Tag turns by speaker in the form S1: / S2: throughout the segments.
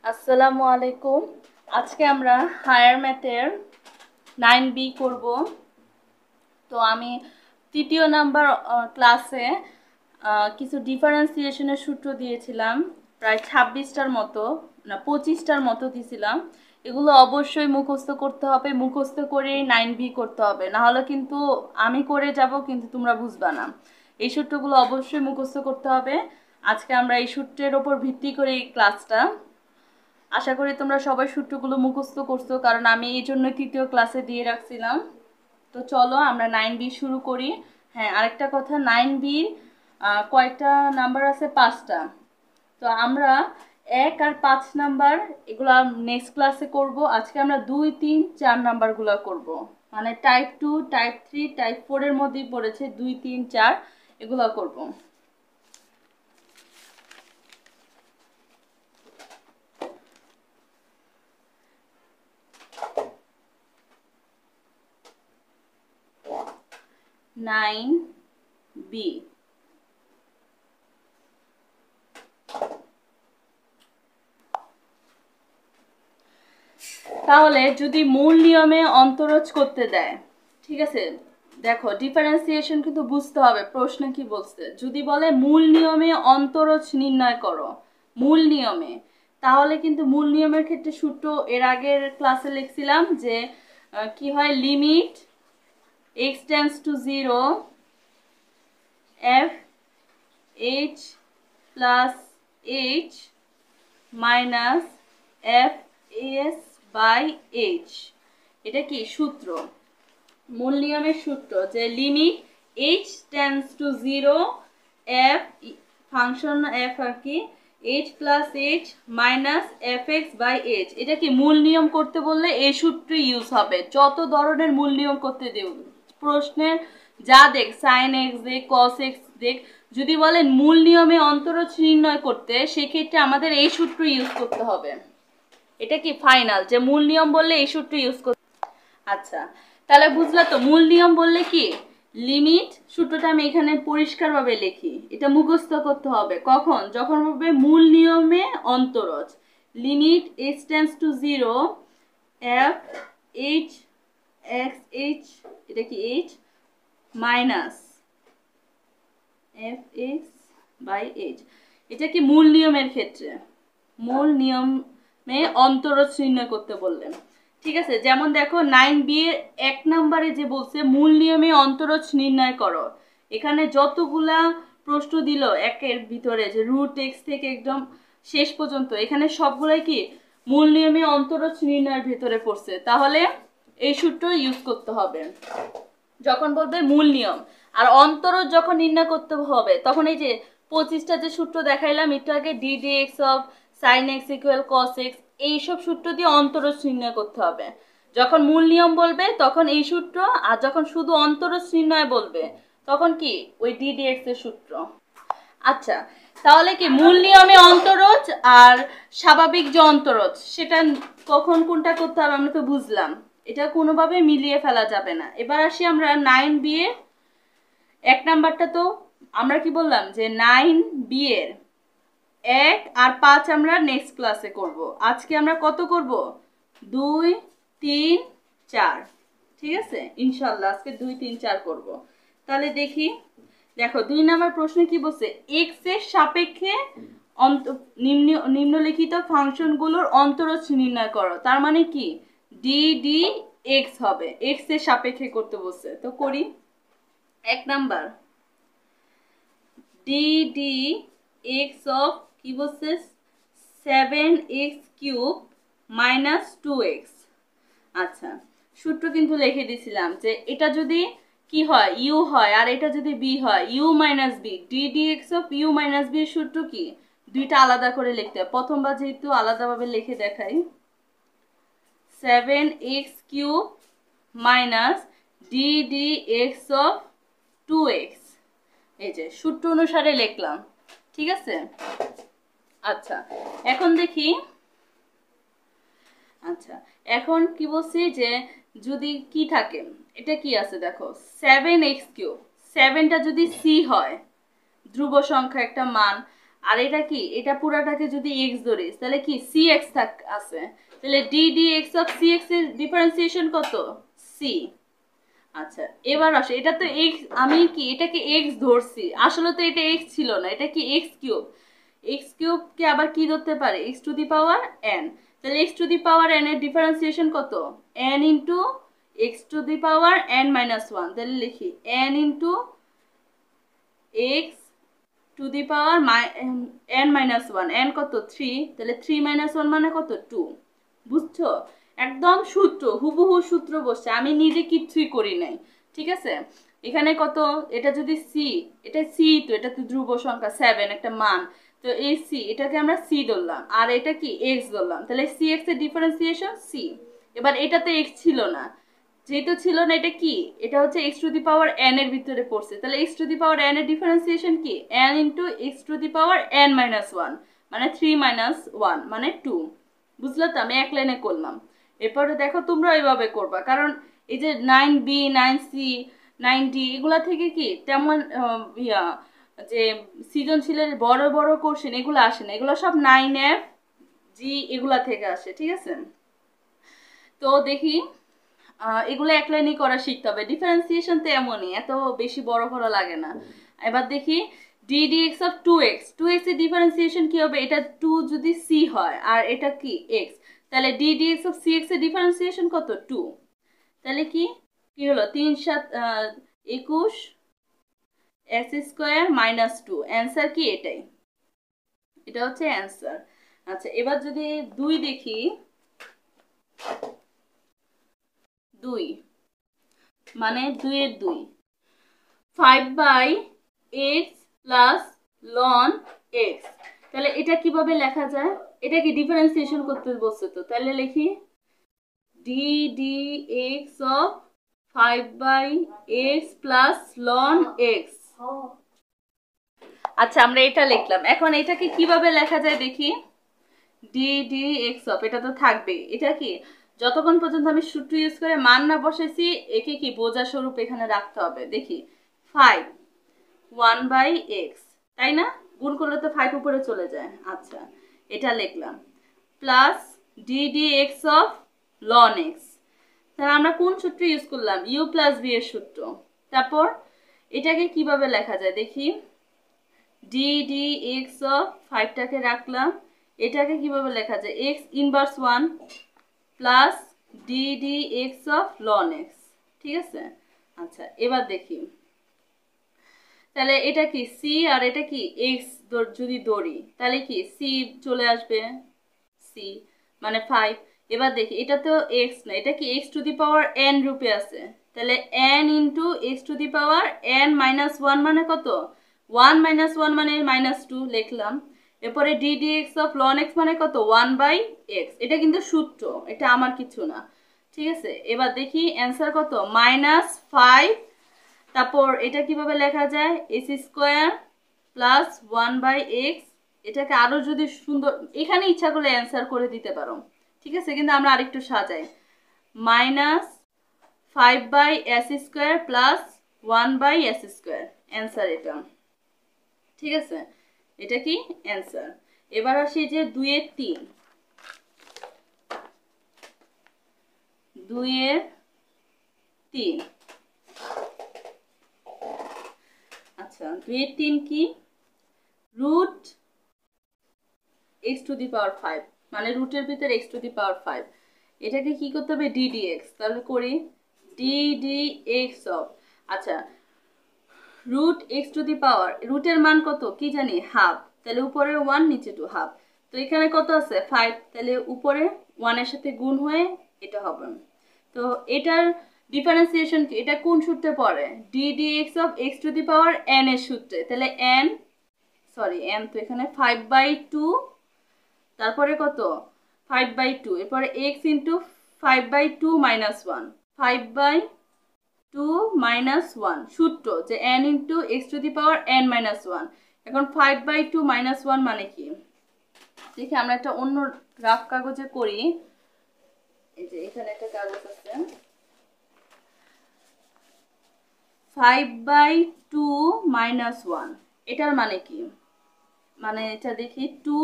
S1: আসসালামু আলাইকুম। আজকে আমরা হায়ার ম্যাথের 9B করব। তো আমি তৃতীয় নাম্বার ক্লাসে কিছু ডিফারেন্সিয়েশনের সূত্র দিয়েছিলাম, প্রায় 26টার মতো না 25টার মতো দিয়েছিলাম। এগুলো অবশ্যই মুখস্থ করতে হবে, মুখস্থ করে 9B করতে হবে, না হলে কিন্তু আমি করে যাব কিন্তু তোমরা বুঝবা না। এই সূত্রগুলো অবশ্যই মুখস্থ করতে হবে। আজকে আমরা এই সূত্রের ওপর ভিত্তি করে এই ক্লাসটা। আশা করি তোমরা সবাই সূত্রগুলো মুখস্থ করছো, কারণ আমি এই জন্য তৃতীয় ক্লাসে দিয়ে রাখছিলাম। তো চলো আমরা 9B শুরু করি। হ্যাঁ, আরেকটা কথা, 9B কয়েকটা নাম্বার আছে? 5টা। তো আমরা 1 আর 5 নাম্বার এগুলো নেক্সট ক্লাসে করব। আজকে আমরা 2, 3, 4 নাম্বারগুলো করব। মানে টাইপ 2, টাইপ 3, টাইপ 4 এর মধ্যেই পড়েছে 2, 3, 4 এগুলো করব। Nine B. তাহলে যদি মূল নিয়মে অন্তরজ করতে দেয়, ঠিক আছে, দেখো ডিফারেন্সিয়েশন কিন্তু বুঝতে হবে প্রশ্নে কি বলছে। যদি বলে মূল নিয়মে অন্তরজ নির্ণয় করো, মূল নিয়মে, তাহলে কিন্তু মূল নিয়মের ক্ষেত্রে সূত্র এর আগের ক্লাসে লিখছিলাম যে কি হয়, limit x tends to 0 f h plus h minus f s by h। এটা কি সূত্র? মূল নিয়মের সূত্র যে limit h tends to 0 f function f আর কি h plus h minus fx by h। এটা কি মূল নিয়ম করতে বললে এই সূত্র ইউজ হবে। যত ধরনের মূল নিয়ম করতে দেব প্রশ্নের যা দেখ, সাইন এক্স দেখ, কস এক্স দেখ, যদি বলেন মূল নিয়মে অন্তরজ নির্ণয় করতে, সেক্ষেত্রে আমাদের এই সূত্র ইউজ করতে হবে। এটা কি ফাইনাল যে মূল নিয়ম বললে এই সূত্র ইউজ করতে। আচ্ছা, তাহলে বুঝলা তো মূল নিয়ম বললে কি লিমিট। সূত্রটা আমি এখানে পরিষ্কারভাবে লিখি, এটা মুখস্থ করতে হবে। কখন? যখন হবে মূল নিয়মে অন্তরজ। Limit x tends to 0 f h x h, এটা কি h minus f x by h। এটা কি মূল নিয়মের ক্ষেত্রে, মূল নিয়মে অন্তরজ নির্ণয় করতে বললেন। ঠিক আছে, যেমন দেখো 9B এর 1 নম্বরে যে বলছে মূল নিয়মে অন্তরজ নির্ণয় করো, এখানে যতগুলা প্রশ্ন দিল একের ভিতরে যে রুট এক্স থেকে একদম শেষ পর্যন্ত, এখানে সবগুলাই কি মূল নিয়মে অন্তরজ নির্ণয়ের ভিতরে পড়ছে। তাহলে এই সূত্র ইউজ করতে হবে যখন বলবে মূল নিয়ম। আর অন্তরজ যখন নির্ণয় করতে হবে, তখন এই যে 25টা যে সূত্র দেখাইলাম একটু আগে, D D x of sine x equal cos x, এইসব সূত্র দিয়ে অন্তরজ নির্ণয় করতে হবে। যখন মূল নিয়ম বলবে তখন এই সূত্র, আর যখন শুধু অন্তরজ নির্ণয় বলবে তখন কি ওই ডি ডি এক্স এর সূত্র। আচ্ছা, তাহলে কি মূল নিয়মে অন্তরজ আর স্বাভাবিক যে অন্তরজ, সেটা কখন কোনটা করতে হবে আমরা তো বুঝলাম। এটা কোনোভাবে মিলিয়ে ফেলা যাবে না। এবার আসি আমরা 9B এর 1 নাম্বারটা। তো আমরা কি বললাম যে 9B এর 1 আর 5 আমরা নেক্সট ক্লাসে করব। আজকে আমরা কত করব? 2, 3, 4। ঠিক আছে, ইনশাল্লাহ আজকে 2, 3, 4 করব। তাহলে দেখি, দেখো 2 নাম্বার প্রশ্নে কি বলছে, x এর সাপেক্ষে নিম্নলিখিত ফাংশনগুলোর অন্তরজ নির্ণয় করো। তার মানে কি ডি ডি এক্স হবে, এক্স এর সাপেক্ষে করতে বলছে। তো করি। 1 number D D x of কি বলছে 7x কিউব মাইনাস 2x। আচ্ছা, সূত্র কিন্তু লিখে দিছিলাম যে এটা যদি কি হয় ইউ হয় আর এটা যদি বি হয়, U minus B, D D x of U minus B এর সূত্র কি, দুইটা আলাদা করে লিখতে হয়। প্রথমবার যেহেতু আলাদাভাবে লিখে দেখাই, 7x cube minus D D x of 2x, এই যে সূত্র অনুসারে লিখলাম। ঠিক আছে, আচ্ছা এখন দেখি। আচ্ছা, এখন কি বলছি যে যদি কি থাকে, এটা কি আছে দেখো 7x কিউব, 7টা যদি সি হয় ধ্রুব সংখ্যা একটা মান, আর এটা কি, এটা পুরাটাকে যদি x ধরি তাহলে কি cx আছে, তাহলে ddx অফ cx এর ডিফারেন্সিয়েশন কত, c। আচ্ছা এবার আসে, এটা তো x, আমি কি এটাকে x ধরছি, আসলে তো এটা x ছিল না, এটা কি x কিউব। x কিউব কে আবার কি ধরতে পারে, x to the power n। তাহলে x to the power n এর ডিফারেন্সিয়েশন কত, n into x to the power n minus 1। তাহলে লিখি n into x to the power n minus 1, n কত 3, তাহলে 3 মাইনাস 1 মানে কত 2। বুঝছো, একদম সূত্র হুবহু সূত্র বসছে, আমি নিজে কিচ্ছুই করি নাই, ঠিক আছে। এখানে কত, এটা যদি সি, এটা সি, তো এটা তো ধ্রুব সংখ্যা 7 একটা মান, তো এই সি এটাকে আমরা সি ধরলাম, আর এটা কি এক্স ধরলাম, তাহলে সি এক্স এর ডিফারেন্সিয়েশন সি। এবার এটা তো এক্স ছিল না, যেহেতু ছিল না, এটা কি, এটা হচ্ছে x to the power n এর ভিতরে পড়ছে, তাহলে x to the power n এর ডিফারেন্সিয়েশন কি n into x to the power n minus 1, মানে 3 মাইনাস 1 মানে 2। বুঝলে তো, আমি এক লাইনে করলাম। এরপরে দেখো তোমরা এইভাবে করবা, কারণ এই যে 9b 9c 9d এগুলা থেকে কি তেমন যে সৃজনশীলের বড় বড় কোশ্চেন এগুলো আসে না, এগুলো সব 9f g এগুলা থেকে আসে, ঠিক আছে। তো দেখি এগুলো এক লাইনই করা শিখতে হবে, ডিফারেন্সিয়েশন তো এমনই, এত বেশি বড় করা লাগে না। এবার দেখি ddx অফ 2x, 2x এর ডিফারেন্সিয়েশন কি হবে, এটা 2 যদি c হয় আর এটা কি x, তাহলে ddx অফ cx এর ডিফারেন্সিয়েশন কত 2। তাহলে কি কি হলো 3 7 21 x স্কয়ার মাইনাস 2, অ্যান্সার কি এটাই, এটা হচ্ছে অ্যান্সার। আচ্ছা এবার যদি 2 দেখি, 2 মানে 2 এর 2, 5/x প্লাস ln x, তাহলে এটা কিভাবে লেখা যায়, এটা কি ডিফারেন্সিয়েশন করতে বলছে, তো তাহলে লিখি ddx of 5/x plus ln x। আচ্ছা আমরা এটা লিখলাম, এখন এটাকে কিভাবে লেখা যায় দেখি, ddx অফ, এটা তো থাকবে, এটা কি যতক্ষণ পর্যন্ত আমি সূত্র ইউজ করে মান না বসাইছি, একে কি বোঝা স্বরূপ এখানে রাখতে হবে। দেখি 5 1/x, তাই না, গুণ করলে তো 5 উপরে চলে যায়। আচ্ছা এটা লিখলাম plus ddx of ln x, তাহলে আমরা কোন সূত্র ইউজ করলাম, u প্লাস v এর সূত্র। তারপর এটাকে কিভাবে লেখা যায় দেখি, ddx অফ 5টাকে রাখলাম, এটাকে কিভাবে লেখা যায়, x inverse 1 plus ddx of ln x, ঠিক আছে। আচ্ছা এবার দেখি, তাহলে এটা কি c আর এটা কি x যদি ধরি, তাহলে কি c চলে আসবে, c মানে 5। এবার দেখি এটা তো x না, এটা কি x to the power n রূপে আছে, তাহলে n into x to the power n minus 1 মানে কত, 1 মাইনাস 1 মানে মাইনাস 2 লিখলাম। এরপরে ddx অফ ln x মানে কত 1/x, এটা কিন্তু সূত্র, এটা আমার কিছু না, ঠিক আছে। এবার দেখি অ্যান্সার কত -5, তারপর এটা কিভাবে লেখা যায় s স্কয়ার প্লাস 1/x, এটাকে আরো যদি সুন্দর, এখানে ইচ্ছা করলে অ্যান্সার করে দিতে পারো, ঠিক আছে, কিন্তু আমরা আরেকটু সাজাই, -5/s square plus 1/s square, answer এটা, ঠিক আছে, এটা কি অ্যান্সার। এবার আসি যে 2 এর 3, 2 এর 3, আচ্ছা 2 এর 3 কি, root x to the power 5, মানে রুটের ভিতরে x টু দি পাওয়ার 5, এটাকে কি করতে হবে ddx, তাহলে করি ddx অফ, আচ্ছা রুট x টু দি পাওয়ার, রুটের মান কত কি জানি হাফ, তাহলে উপরে 1 নিচে 2 হাফ, তো এখানে কত আছে 5, তাহলে উপরে 1 এর সাথে গুণ হয়ে এটা হবে। তো এটার ডিফারেন্সিয়েশন কি, এটা কোন সূত্রে পড়ে, ddx of x to the power n এর সূত্রে, তাহলে n সরি n তো এখানে 5/2, তারপরে কত 5/2, এরপরে x ইনটু 5/2 মাইনাস 1, 5/2 মাইনাস 1 সূত্র যে n into x to the power n minus 1। এখন 5/2 মাইনাস 1 মানে কি, দেখি আমরা একটা অন্য রাফ কাগজে করি, এই যে এখানে একটা কাগজ আছে, 5/2 মাইনাস 1 এটার মানে কি, মানে এটা দেখি 2,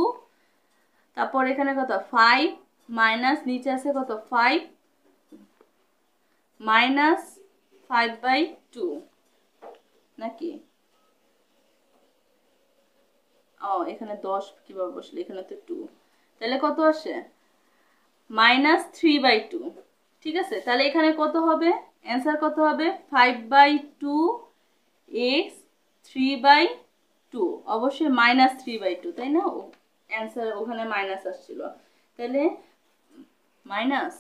S1: তারপর এখানে কত 5 মাইনাস নিচে আছে কত 5 মাইনাস 5/2 নাকি? ও এখানে 10 কিভাবে বসলো, এখানে তো 2, তাহলে কত আসে -3/2। ঠিক আছে, তাহলে এখানে কত হবে, অ্যান্সার কত হবে 5/2 x 3/2, অবশ্যই -3/2 তাই না? অ্যান্সার ওখানে মাইনাস আসছিল, তাহলে মাইনাস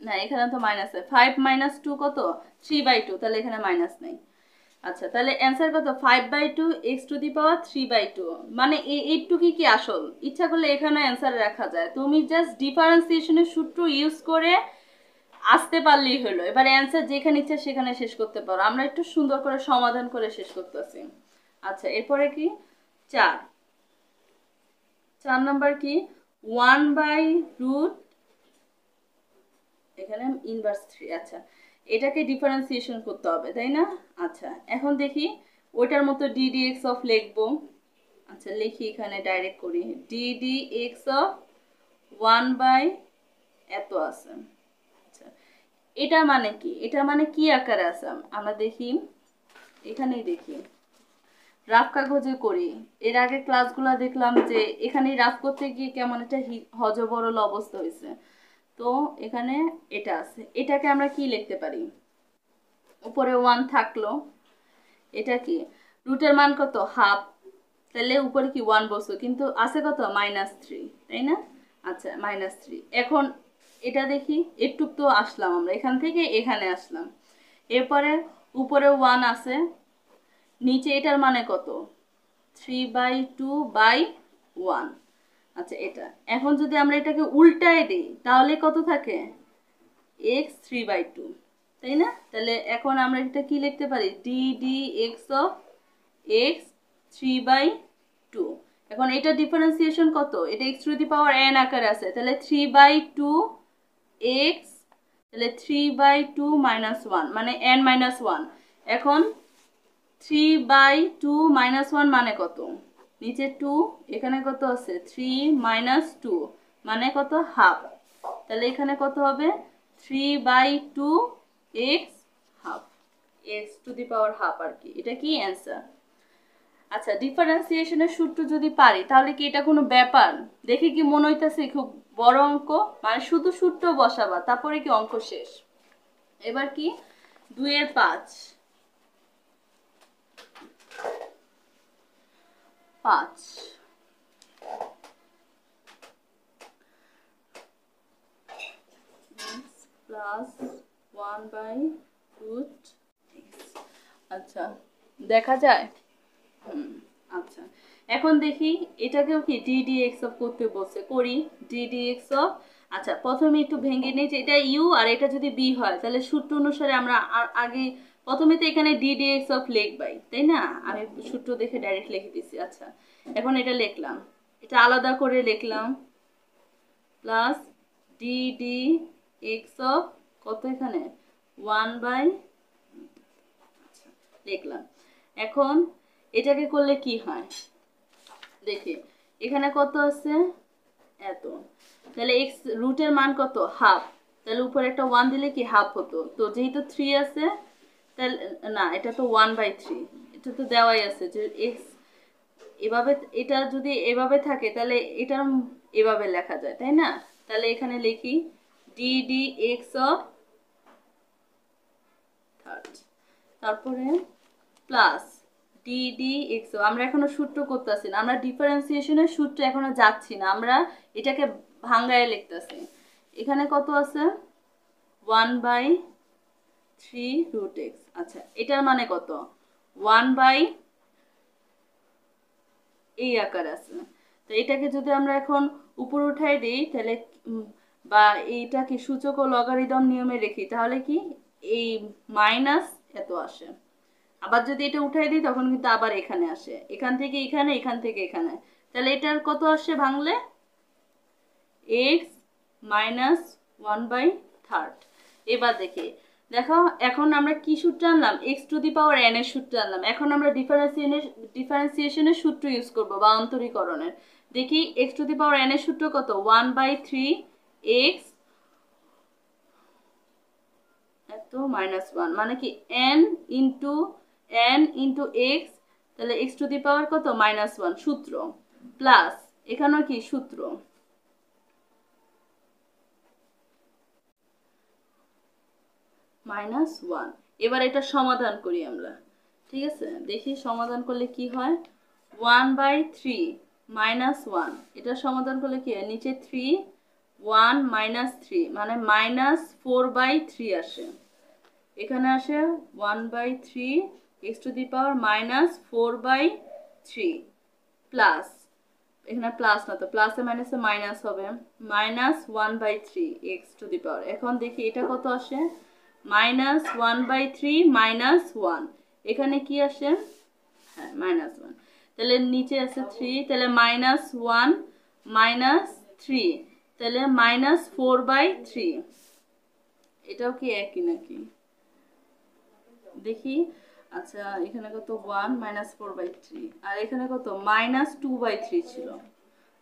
S1: না, এখানে তো মাইনাস 5 - 2 কত 3/2, তাহলে এখানে মাইনাস নেই। আচ্ছা, তাহলে অ্যান্সার কত 5/2 x⁻3/2, মানে এইটুকু কি আসল, ইচ্ছা করলে এখানে অ্যান্সার রাখা যায়, তুমি জাস্ট ডিফারেন্সিয়েশনের সূত্র ইউজ করে আসতে পারলেই হলো। এবার অ্যান্সার যেখানে ইচ্ছা সেখানে শেষ করতে পারো, আমরা একটু সুন্দর করে সমাধান করে শেষ করতেছি। আচ্ছা, এরপরে কি 4 নাম্বার কি 1/√, এখানে ইনভার্স 3। আচ্ছা, এটাকে ডিফারেন্সিয়েশন করতে হবে তাই না? আচ্ছা, এখন দেখি ওইটার মতো ddx অফ লিখবো। আচ্ছা, লিখি এখানে ডাইরেক্ট করি, ddx অফ 1/ এত আছে। আচ্ছা, এটা মানে কি, এটা মানে কি আকারে আছে আমরা দেখি, এখানেই দেখি রাফ কাগজে করি। এর আগে ক্লাসগুলো দেখলাম যে এখানে রাফ করতে গিয়ে কেমন একটা হজবরল অবস্থা হয়েছে। তো এখানে এটা আছে, এটাকে আমরা কি লিখতে পারি, উপরে 1 থাকলো, এটা কি রুটের মান কত হাফ, তাহলে উপরে কি 1 বসো, কিন্তু আছে কত -3 তাই না? আচ্ছা, -3। এখন এটা দেখি, একটুক তো আসলাম আমরা এখান থেকে এখানে আসলাম, এরপরে উপরে 1 আছে, নিচে এটার মানে কত 3/2/1। আচ্ছা, এটা এখন যদি আমরা এটাকে উল্টায় দিই তাহলে কত থাকে x 3/2 তাই না? তাহলে এখন আমরা এটা কি লিখতে পারি, ddx অফ x 3/2। এখন এটা ডিফারেন্সিয়েশন কত, এটা x⁻n আকারে আছে, তাহলে 3/2x, তাহলে 3/2 - 1 মানে n-1। এখন 3/2 - 1 মানে কত, নিচে 2, এখানে কত আছে 3 - 2 মানে কত হাফ, তাহলে এখানে কত হবে 3/2x হাফ, x⁻½ আর কি, এটা কি অ্যান্সার। আচ্ছা, ডিফারেন্সিয়েশনের সূত্র যদি পারি তাহলে কি এটা কোনো ব্যাপার, দেখে কি মনে হইতেছে খুব বড় অঙ্ক, মানে শুধু সূত্র বসাবা তারপরে কি অঙ্ক শেষ। এবার কি 2-5 প্লাস 1/√x। আচ্ছা, দেখা যায়। আচ্ছা, এখন দেখি এটাকেও কি ddx অফ করতে বলছে, করি ddx অফ। আচ্ছা, প্রথমে একটু ভেঙে নিই যে এটা u আর এটা যদি b হয় তাহলে সূত্র অনুসারে আমরা আগে প্রথমে তো এখানে ddx অফ লিখবাই তাই না, আমি সূত্র দেখে ডাইরেক্ট লিখে দিছি। আচ্ছা, এখন এটা লিখলাম, এটা আলাদা করে লিখলাম, প্লাস ddx অফ কত এখানে 1/ লিখলাম। এখন এটাকে করলে কি হয় দেখি, এখানে কত আছে এত, তাহলে x রুটের মান কত হাফ, তাহলে উপরে একটা 1 দিলে কি হাফ হতো, তো যেহেতু 3 আছে তাহলে না, এটা তো 1/3, এটা তো দেওয়াই আছে যে x এভাবে, এটা যদি এভাবে থাকে তাহলে এটা এভাবে লেখা যায় তাই না? তাহলে এখানে লিখি ddx অফ 3, তারপরে প্লাস ddx, আমরা এখনো সূত্র করতেছি না, আমরা ডিফারেন্সিয়েশনের সূত্র এখনো যাচ্ছি না, আমরা এটাকে ভাঙায় লিখতেছি। এখানে কত আছে 1/3√x। আচ্ছা, এটার মানে কত 1/ এই আকার আছে, তো এটাকে যদি আমরা এখন উপর উঠাই দিই তাহলে বা এইটা কি সূচক ও লগারিদম নিয়মে রেখি তাহলে কি এই মাইনাস এত আসে, আবার যদি এটা উঠাই দিই তখন কিন্তু আবার এখানে আসে, এখান থেকে এখানে, এখান থেকে এখানে, তাহলে এটার কত আসে ভাঙলে x - 1/3। এবার দেখি দেখো এখন আমরা কি সূত্র আনলাম, x to the power n এর সূত্র আনলাম। এখন আমরা ডিফারেন্সিয়েশনের সূত্র ইউজ করব বা অন্তরীকরণের। দেখি x to the power n এর সূত্র কত, 1/3 এক্স এত -1, মানে কি n ইন্টু এক্স, তাহলে এক্স টু দি পাওয়ার কত -1 সূত্র, প্লাস এখানেও কি সূত্র -1। এবার এটা সমাধান করি আমরা, ঠিক আছে? দেখি সমাধান করলে কি হয়। 1/3 -1, এটা সমাধান করলে কি হয়, নিচে 3 1 -3 মানে -4/3 আসে। এখানে আসে 1/3 x to the power -4/3 plus, এখানে প্লাস না তো প্লাসে মাইনাসে মাইনাস হবে, -1/3 এক্স টু দি পাওয়ার। এখন দেখি এটা কত আসে, -1/3 -1, এখানে কি আসে, হ্যাঁ -1, তাহলে নিচে আছে 3, তাহলে -1 -3, তাহলে -4/3। এটাও কি একই নাকি দেখি। আচ্ছা এখানে কত 1 -4/3, আর এখানে কত -2/3 ছিল,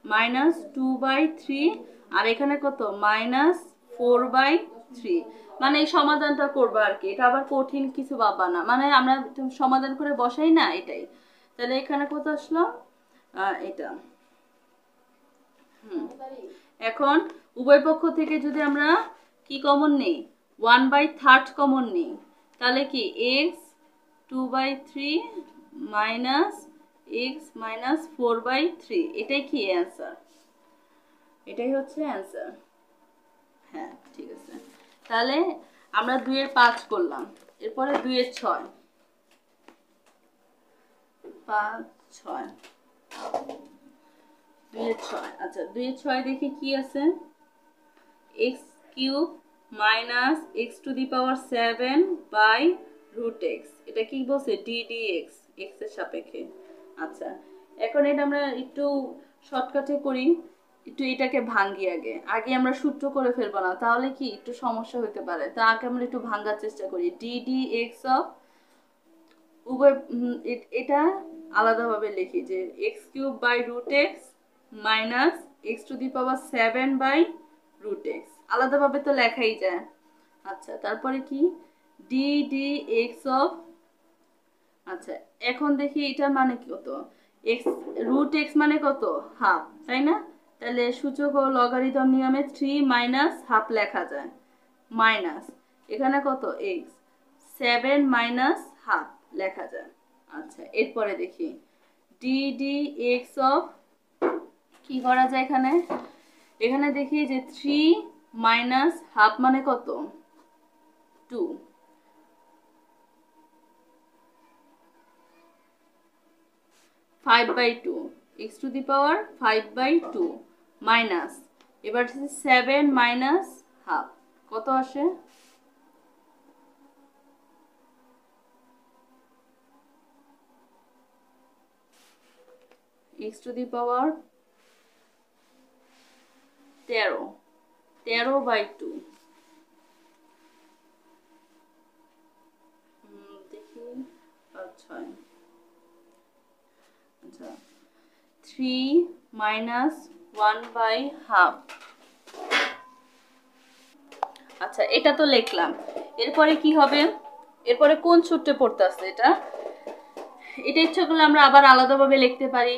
S1: -2/3, আর এখানে কত -4/3। মানে এই সমাধানটা করবো আর কি, এটা আবার কঠিন কিছু পাবা না, মানে আমরা সমাধান করে বসাই না এটাই। তাহলে এখানে কত আসলো, এটা। এখন উভয় পক্ষ থেকে যদি আমরা কি কমন নেই, 1/3 কমন নেই, তাহলে কি এক্স 2/3 মাইনাস এক্স -4/3, এটাই কি অ্যান্সার, এটাই হচ্ছে অ্যান্সার। হ্যাঁ ঠিক আছে, তাহলে আমরা 2-এর 5 করলাম, এরপরে 2-এর 6, 5 6, 2-এর 6। আচ্ছা 2-এর 6 দেখি কি আছে, x cube minus x to the power 7/√x, এটা কি বলছে ddx, এক্স এর সাপেক্ষে। আচ্ছা এখন এটা আমরা একটু শর্টকাটে করি, একটু এটাকে ভাঙ্গি আগে, আগে আমরা সূত্র করে ফেলবো না, তাহলে কি একটু সমস্যা হতে পারে। তা আগে আমরা একটু ভাঙ্গার চেষ্টা করি, ddx অফ উভয়, এটা আলাদাভাবে লিখি যে x³ minus x to the power 7/√x, আলাদাভাবে তো লেখাই যায়। আচ্ছা তারপরে কি ddx অফ, আচ্ছা এখন দেখি এটার মানে কত, x√x মানে কত হাফ, তাই না? তাহলে সূচক ও লগারিদম নিয়মে 3 মাইনাস হাফ লেখা যায়, মাইনাস এখানে কত x 7 মাইনাস হাফ লেখা যায়। আচ্ছা এরপরে দেখি ddx অফ কি করা যায় এখানে, এখানে দেখি যে 3 মাইনাস হাফ মানে কত 2, 5/2, x to the power 5/2 minus, এবার 7 মাইনাস হাফ কত আসে, x টু দি পাওয়ার 13, 13/2। দেখি 6, আচ্ছা 3 মাইনাস 1/2। আচ্ছা এটা তো লিখলাম, এরপরে কি হবে, এরপরে কোন সূত্রে পড়তে আসছে এটা, এটা ইচ্ছা করলে আমরা আবার আলাদাভাবে লিখতে পারি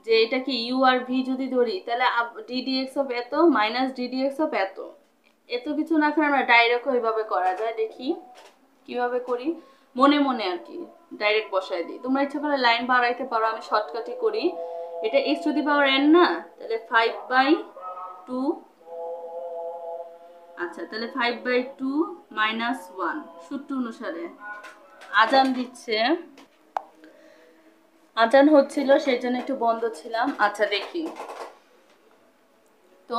S1: যে এটা কি ইউ আর ভি যদি ধরি, তাহলে ddx অফ এত মাইনাস ddx অফ এত, এত কিছু না করে আমরা ডাইরেক্ট ওইভাবে করা যায়। দেখি কিভাবে করি, মনে মনে আর কি ডাইরেক্ট বসাই দিই, তোমরা ইচ্ছা করে লাইন বাড়াইতে পারো, আমি শর্টকাটে করি। এটা x to the power n না, তাহলে 5/2, আচ্ছা তাহলে 5/2 মাইনাস 1 সূত্র অনুসারে। আজান দিচ্ছে, আজান হচ্ছিল সেই জন্য একটু বন্ধ ছিলাম। আচ্ছা দেখি তো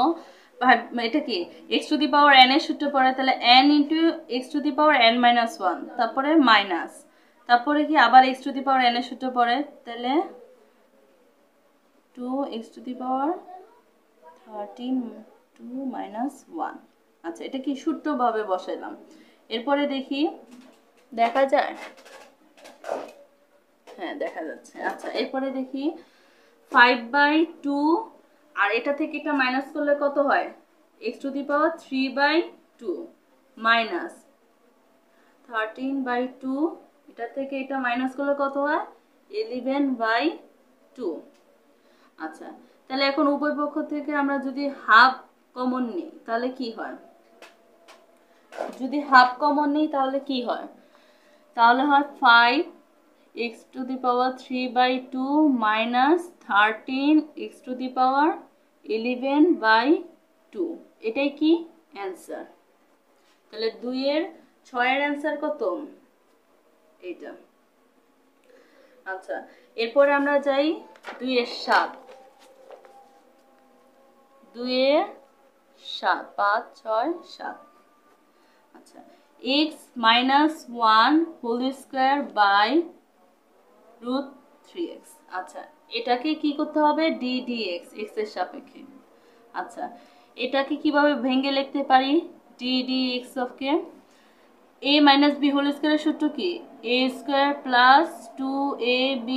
S1: এটা কি x to the power n এর সূত্র পড়ে, তাহলে n into x to the power n-1, তারপরে মাইনাস, তারপরে কি আবার x to the power n এর সূত্র পড়ে, তাহলে 2x টু দি পাওয়ার 13 2 -1। আচ্ছা এটা কি সূত্রভাবে বসাইলাম, এরপরে দেখি দেখা যায়, হ্যাঁ দেখা যাচ্ছে। আচ্ছা এরপরে দেখি 5/2 আর এটা থেকে এটা মাইনাস করলে কত হয়, x⁻3/2 মাইনাস 13/2, এটা থেকে এটা মাইনাস করলে কত হয় 11/2। আচ্ছা তাহলে এখন উভয় পক্ষ থেকে আমরা যদি হাফ কমন নিই তাহলে কি হয়, যদি হাফ কমন নিই তাহলে কি হয়, তাহলে হয় 5x⁻3/2 মাইনাস 13x⁻11/2, এটাই কি অ্যান্সার। তাহলে 2-6 অ্যান্সার কত, এইটা। আচ্ছা এরপরে আমরা যাই 2-7, 2-7 5 6 7। আচ্ছা x-1 whole square by √3x। আচ্ছা এটাকে কি করতে হবে, d dx x এর সাপেক্ষে। আচ্ছা এটাকে কিভাবে ভেঙে লিখতে পারি, d dx অফ কে a মাইনাস b হোল স্কয়ারের সূত্র কি, a square plus 2ab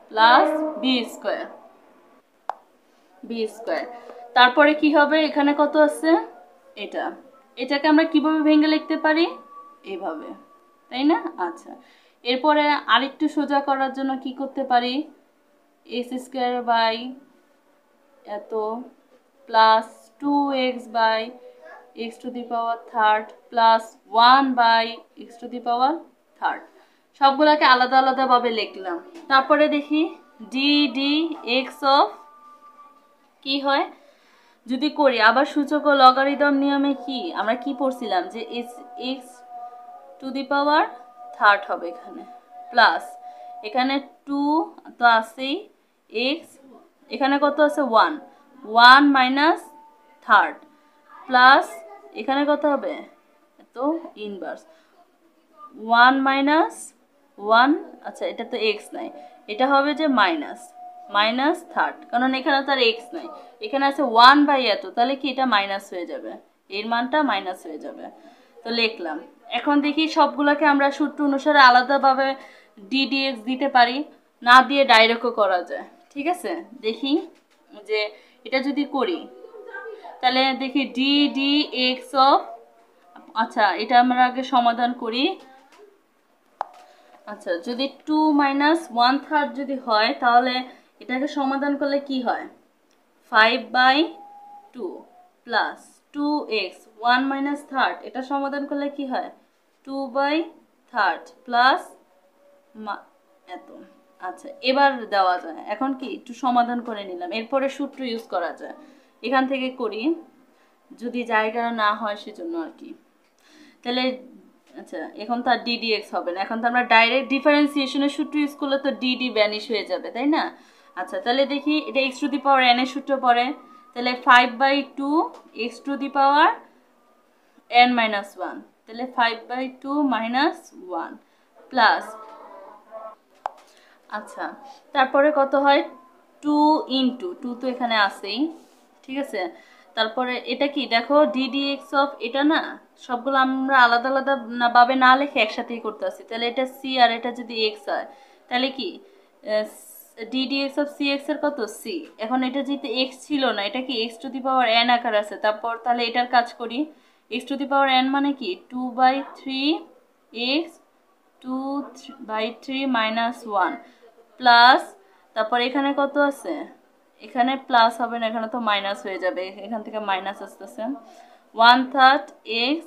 S1: plus b square, b square. তারপরে কি হবে, এখানে কত আছে এটা, এটাকে আমরা কিভাবে ভেঙে লিখতে পারি, এইভাবে, তাই না। আচ্ছা এরপরে আরেকটু সোজা করার জন্য কি করতে পারি, x স্কয়ার বাই এত প্লাস 2x/x³ প্লাস 1/x³, সবগুলোকে আলাদা আলাদা ভাবে লিখলাম। তারপরে দেখি d dx অফ কি হয়, যদি করি আবার সূচক ও লগারিদম নিয়মে কি আমরা কি পড়ছিলাম যে x³ হবে এখানে, প্লাস এখানে 2 তো আছেই, x এখানে কত আছে 1 মাইনাস 3 প্লাস এখানে কত হবে, তো ইনভার্স 1 মাইনাস 1। আচ্ছা এটা তো x নাই, এটা হবে যে মাইনাস 3, কারণ এখানে তো আর x নাই, এখানে আছে 1 বাই এত, তাহলে কি এটা মাইনাস হয়ে যাবে, এর মানটা মাইনাস হয়ে যাবে। তো লিখলাম। এখন দেখি সবগুলোকে আমরা সূত্র অনুসারে আলাদাভাবে d dx দিতে পারি, না দিয়ে ডাইরেক্টও করা যায়। ঠিক আছে দেখি যে এটা যদি করি তাহলে দেখি d dx অফ, আচ্ছা এটা আমরা আগে সমাধান করি। আচ্ছা যদি 2 মাইনাস 1/3 যদি হয় তাহলে এটাকে সমাধান করলে কি হয়, 5/2 প্লাস 2x 1 মাইনাস 3, এটা সমাধান করলে কি হয় 2/3 প্লাস এত। আচ্ছা এবার দেওয়া যায়, এখন কি একটু সমাধান করে নিলাম, এরপরে সূত্র ইউজ করা যায়, এখান থেকে করি যদি জায়গা না হয় সেজন্য আর কি। তাহলে আচ্ছা এখন তো আর d dx হবে না, এখন তো আমরা ডাইরেক্ট ডিফারেন্সিয়েশনের সূত্র ইউজ করলে তো d ভ্যানিশ হয়ে যাবে, তাই না। আচ্ছা তাহলে দেখি এটা x⁻n এর সূত্র পড়ে, তাহলে 5/2 x⁻n-1, তাহলে 5/2 মাইনাস 1 প্লাস, আচ্ছা তারপরে কত হয় 2 ইন্টু 2 তো এখানে আছেই, ঠিক আছে। তারপরে এটা কি দেখো d dx অফ, এটা না সবগুলো আমরা আলাদা আলাদা ভাবে না লিখে একসাথেই করতে আসি, তাহলে এটা c আর এটা যদি x হয় তাহলে কি d dx অফ cx এর কত c, এখন এটা যেহেতু x ছিল না, এটা কি x⁻n আকার আছে, তারপর তাহলে এটার কাজ করি, x⁻n মানে কি 2/3x 2/3 মাইনাস 1 প্লাস, তারপর এখানে কত আছে, এখানে প্লাস হবে না, এখানে তো মাইনাস হয়ে যাবে, এখান থেকে মাইনাস আসতেছে 1/3 x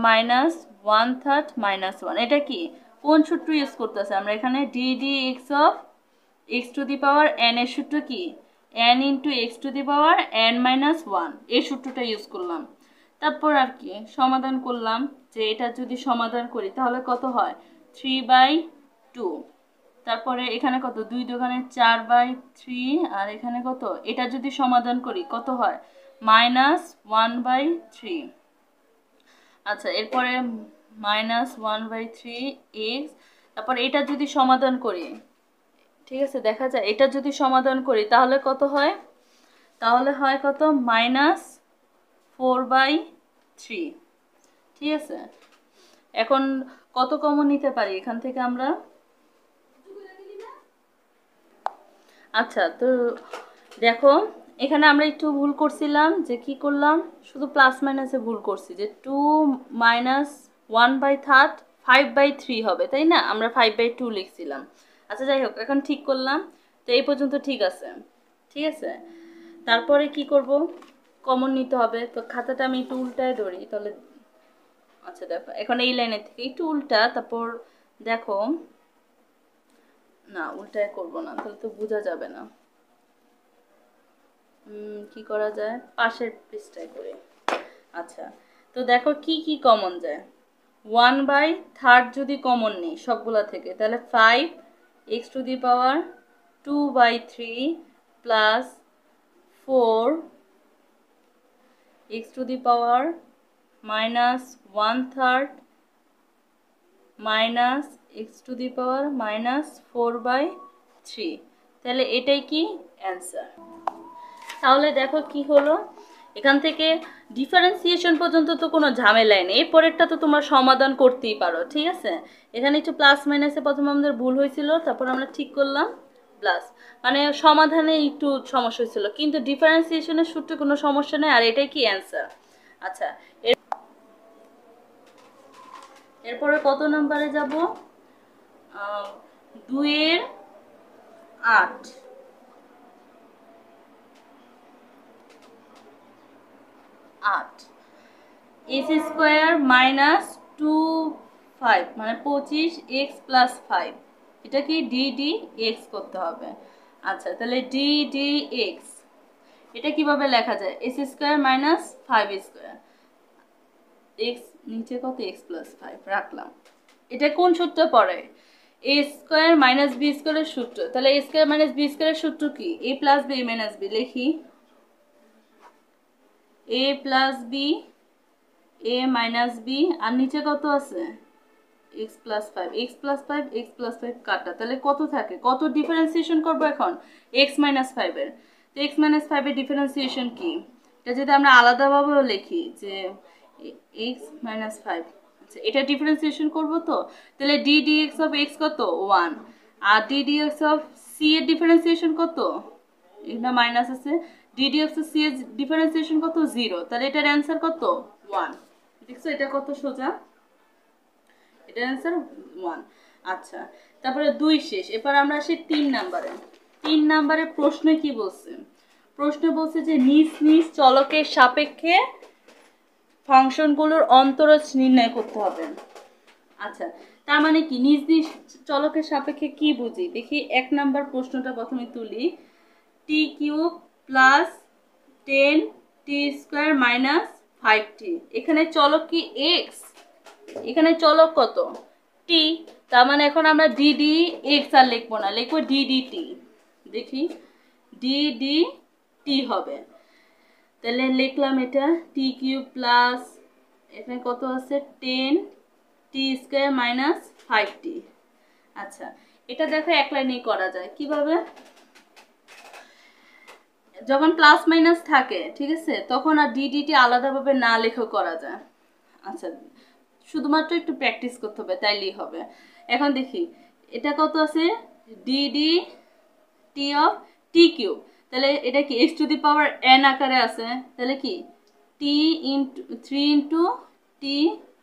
S1: মাইনাস 1/3 মাইনাস 1, এটা কি কোন সূত্র ইউজ করতেছে আমরা এখানে, d dx অফ x⁻n এর সূত্র কি n ইন্টু x⁻n-1, এই সূত্রটা ইউজ করলাম। তারপর আর কি সমাধান করলাম, যে এটা যদি সমাধান করি তাহলে কত হয় 3/2, তারপরে এখানে কত 2 দোকানে 4/3, আর এখানে কত, এটা যদি সমাধান করি কত হয় -1/3। আচ্ছা এরপরে -1/3x, তারপর এটা যদি সমাধান করি, ঠিক আছে দেখা যায় এটা যদি সমাধান করি তাহলে কত হয়, তাহলে হয় কত -4/3, ঠিক আছে। এখন কত কমন নিতে পারি এখান থেকে আমরা? আচ্ছা, তো দেখো এখানে আমরা একটু ভুল করছিলাম, যে কি করলাম, শুধু প্লাস মাইনাসে ভুল করছি, যে 2 মাইনাস 1/3 5/3 হবে, তাই না? আমরা 5/2 লিখছিলাম। আচ্ছা যাই হোক, এখন ঠিক করলাম। তো এই পর্যন্ত ঠিক আছে, ঠিক আছে। তারপরে কি করব, কমন নিতে হবে। তো খাতাটা আমি একটু উল্টায় ধরি তাহলে। আচ্ছা দেখো, এখন এই লাইনের থেকে একটু উল্টা, তারপর দেখো, না উল্টায় করব না, তাহলে তো বোঝা যাবে না। কি করা যায়, পাশের পৃষ্ঠায় করে। আচ্ছা, তো দেখো কি কি কমন যায়। 1/3 যদি কমন নেই সবগুলা থেকে, তাহলে 5x⁻2/3 plus 4x⁻1/3 minus x⁻4/3। তাহলে এটাই কি অ্যান্সার। তাহলে দেখো কি হলো, এখান থেকে ডিফারেন্সিয়েশন পর্যন্ত তো কোনো ঝামেলাই নেই, এরপরেরটা তো তোমরা সমাধান করতেই পারো, ঠিক আছে। এখানে একটু প্লাস মাইনাসে প্রথমে আমাদের ভুল হয়েছিল, তারপর আমরা ঠিক করলাম প্লাস, মানে সমাধানে একটু সমস্যা হয়েছিল, কিন্তু ডিফারেন্সিয়েশনের সূত্রে কোনো সমস্যা নেই, আর এটাই কি অ্যান্সার। আচ্ছা, এরপরে কত নম্বরে যাব, 2/8 x² - 2 5 মানে 25x+5, এটা কি ddx করতে হবে। আচ্ছা, তাহলে ddx এটা কিভাবে লেখা যায়, s² - 5² x নিচে কত x+5 রাখলাম। এটা কোন সূত্র পড়ে, a² - b² এর সূত্র। তাহলে a² - b² এর সূত্র কি, a + b - b। লিখি a + b a - b, আর নিচে কত আছে x+5 x+5 কাটা, তাহলে কত থাকে, কত ডিফারেন্সিয়েশন করব এখন, x - 5 এর। তো x - 5 এর ডিফারেন্সিয়েশন কি, এটা যদি আমরা আলাদাভাবেও লিখি যে x - 5, আচ্ছা এটা ডিফারেন্সিয়েশন করব, তো তাহলে ddx অফ x কত 1, আর ddx অফ c এর ডিফারেন্সিয়েশন কত, এটা মাইনাস আছে, ddx অফ c এর ডিফারেন্সিয়েশন কত 0, তাহলে এটার অ্যান্সার কত 1। দেখছো এটা কত সোজা, এটার অ্যান্সার 1। আচ্ছা, তারপরে 2 শেষ, এবার আমরা আসি 3 নম্বরে। 3 নম্বরে প্রশ্ন কি বলছে, প্রশ্ন বলছে যে নিজ নিজ চলকের সাপেক্ষে ফাংশনগুলোর অন্তরজ নির্ণয় করতে হবে। আচ্ছা, তার মানে কি, নিজ নিজ চলকের সাপেক্ষে কি বুঝি, দেখি 1 নাম্বার প্রশ্নটা প্রথমে তুলি। t³ + 10t² - 5t, এখানে চলক কি x, এখানে চলক কত t, তার মানে এখন আমরা ddx আর লিখবো না, লিখবো ddt। দেখি ddt হবে, তাহলে লিখলাম এটা t³ প্লাস এখানে কত আছে 10t² - 5t। আচ্ছা, এটা দেখো এক লাইনেই করা যায়, কিভাবে, যখন প্লাস মাইনাস থাকে, ঠিক আছে, তখন আর ddt আলাদাভাবে না লেখেও করা যায়। আচ্ছা, শুধুমাত্র একটু প্র্যাকটিস করতে হবে, তাইলেই হবে। এখন দেখি এটা কত আছে ddT অফ t³, তাহলে এটা কি x⁻n আকারে আছে, তাহলে কি3 ×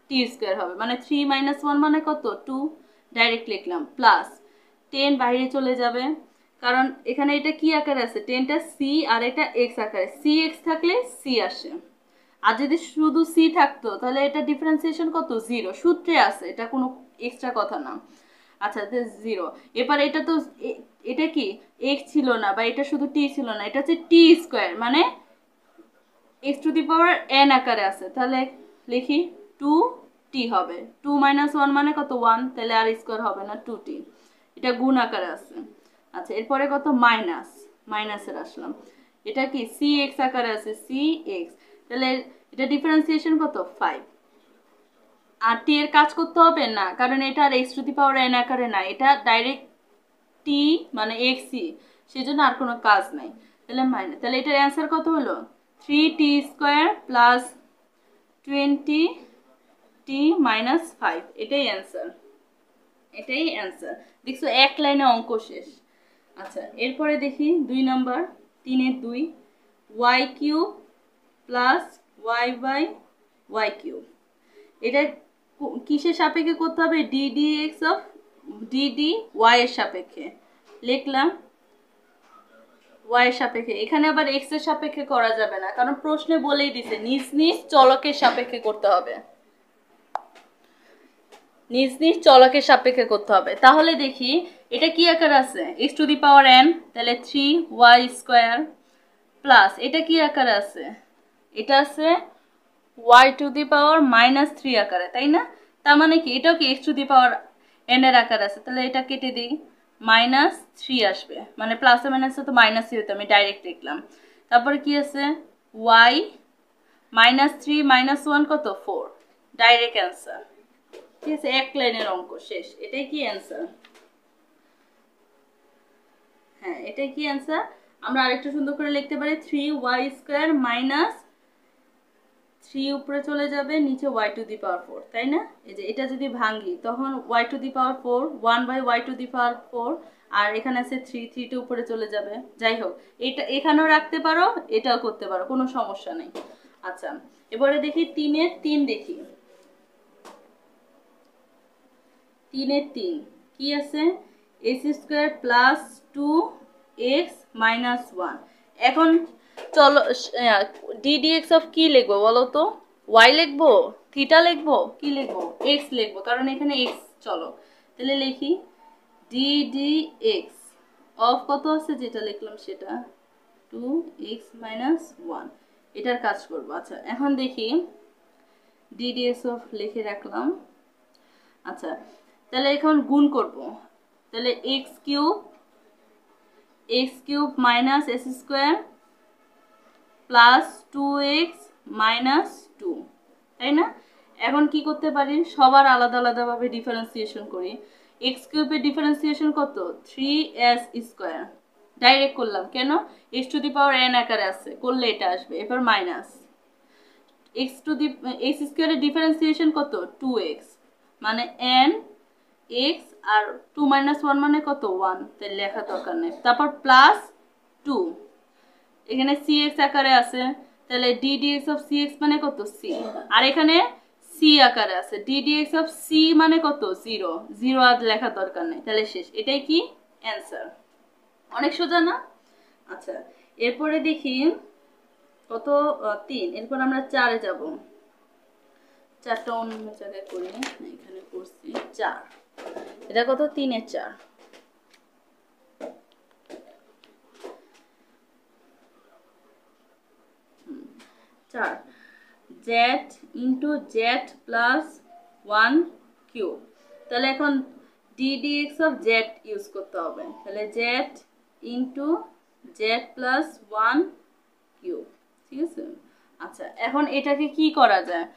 S1: t² হবে, মানে 3 - 1 মানে কত 2, ডাইরেক্ট লিখলাম, প্লাস 10 বাইরে চলে যাবে, কারণ এখানে এটা কি আকারে আছে, 10টা c আর এটা x আকারে, cx থাকলে c আসে, আর যদি শুধু c থাকতো তাহলে এটা ডিফারেন্সিয়েশন কত 0, সূত্রে আছে, এটা কোনো এক্সট্রা কথা না। আচ্ছা, 0। এবার এটা তো এটা কি x ছিল না, বা এটা শুধু t ছিল না, এটা হচ্ছে t² মানে x⁻n আকারে আছে, তাহলে লিখি 2t হবে, 2 - 1 মানে কত 1, তাহলে আর স্কয়ার হবে না, 2t, এটা গুণ আকারে আছে। আচ্ছা, এরপরে কত মাইনাসের আসলাম, এটা কি cx আকারে আছে, cx, তাহলে এটা ডিফারেন্সিয়েশন কত 5, আর t এর কাজ করতে হবে না, কারণ এটা আর x⁻n আকারে না, এটা ডাইরেক্ট t মানে xই, সেজন্য আর কোনো কাজ নাই, তাহলে মাইনাস, তাহলে এটার অ্যান্সার কত হলো 3t² + 20t টি মাইনাস 5, এটাই অ্যান্সার, এটাই অ্যান্সার। দেখছো এক লাইনে অঙ্ক শেষ। আচ্ছা এরপরে দেখি 2 নাম্বার, 3-এর 2, Y cube plus Y by Y cube. এটা কিসের সাপেক্ষে করতে হবে? D D X of D D Y এর সাপেক্ষে লিখলাম, ওয়াই এর সাপেক্ষে। এখানে আবার এক্স এর সাপেক্ষে করা যাবে না, কারণ প্রশ্নে বলেই দিছে নিজ নিজ চলকের সাপেক্ষে করতে হবে, নিজ নিজ চলকের সাপেক্ষে করতে হবে। তাহলে দেখি এটা কি আকার আছে? X to the power N, তাহলে 3y স্কোয়ার প্লাস এটা কি আকারে আছে? এটা আছে y to the power minus 3 আকারে, তাই না? তার মানে কি এটাও কি x to the power n এর আকার আছে, তাহলে এটা কেটে দিই, মাইনাস 3 আসবে, মানে প্লাসে মাইনাসে তো মাইনাসই হতো, আমি ডাইরেক্ট লিখলাম। তারপরে কি আছে? y মাইনাস 3 মাইনাস 1 কত? 4, ডাইরেক্ট অ্যান্সার। ঠিক আছে, এক লাইনের অঙ্ক শেষ। এটাই কি অ্যান্সার? হ্যাঁ এটাই কি অ্যান্সার। আমরা আরেকটু সুন্দর করে লিখতে পারি 3y স্কোয়ার মাইনাস 3 উপরে চলে যাবে, নিচে y টু দি পাওয়ার 4, তাই না? এই যে এটা যদি ভাঙি তখন y টু দি পাওয়ার 4 1 বাই y টু দি পাওয়ার 4, আর এখানে আছে 3 টা উপরে চলে যাবে। যাই হোক, এটা এখানেও রাখতে পারো, এটাও করতে পারো, কোনো সমস্যা নেই। আচ্ছা এবারে দেখি 3-এর 3 দেখি। 3-এর 3 কি আছে? X square plus 2x minus 1। এখন চলো ডিডিএক্স অফ কি লিখবো বলো তো? ওয়াই লিখবো, থিটা লিখবো, কি লিখবো? এক্স লিখবো, কারণ এখানে এক্স চলো। তাহলে লিখি ডিডিএক্স অফ কত আছে যেটা লিখলাম সেটা 2x মাইনাস 1, এটার কাজ করবো। আচ্ছা এখন দেখি ডিডিএক্স অফ লিখে রাখলাম। আচ্ছা তাহলে এখন গুণ করব, তাহলে x cube minus S square plus 2x minus 2, তাই না? এখন কি করতে পারি? সবার আলাদা আলাদাভাবে ডিফারেন্সিয়েশন করি। এক্স কিউবের ডিফারেন্সিয়েশন কত? 3s স্কোয়ার, ডাইরেক্ট করলাম, কেন? X to the power N আকারে আছে, করলে এটা আসবে। এবার মাইনাস এক্স স্কোয়ারের ডিফারেন্সিয়েশন কত? 2x, মানে n x আর 2 মাইনাস 1 মানে কত? 1, তাই লেখা দরকার নেই। তারপর প্লাস 2, এখানে cx আকারে আছে, তাহলে ddx অফ cx মানে কত? c, আর এখানে c আকারে আছে, ddx অফ c মানে কত? 0, 0 আর লেখা দরকার নেই, তাহলে শেষ। এটাই কি অ্যান্সার। অনেক সোজা না? আচ্ছা এরপরে দেখি কত 3, এরপর আমরা 4-এ যাব। 4টা অন্য জায়গায় করি, এখানে করছি 4। এটা কত? 3-এর 4। Z into Z plus 1 cube. তাহলে এখন ডিডিএক্স অফ জেড ইউজ করতে হবে, তাহলে Z into Z plus 1 cube, ঠিক আছে? আচ্ছা এখন এটাকে কি করা যায়?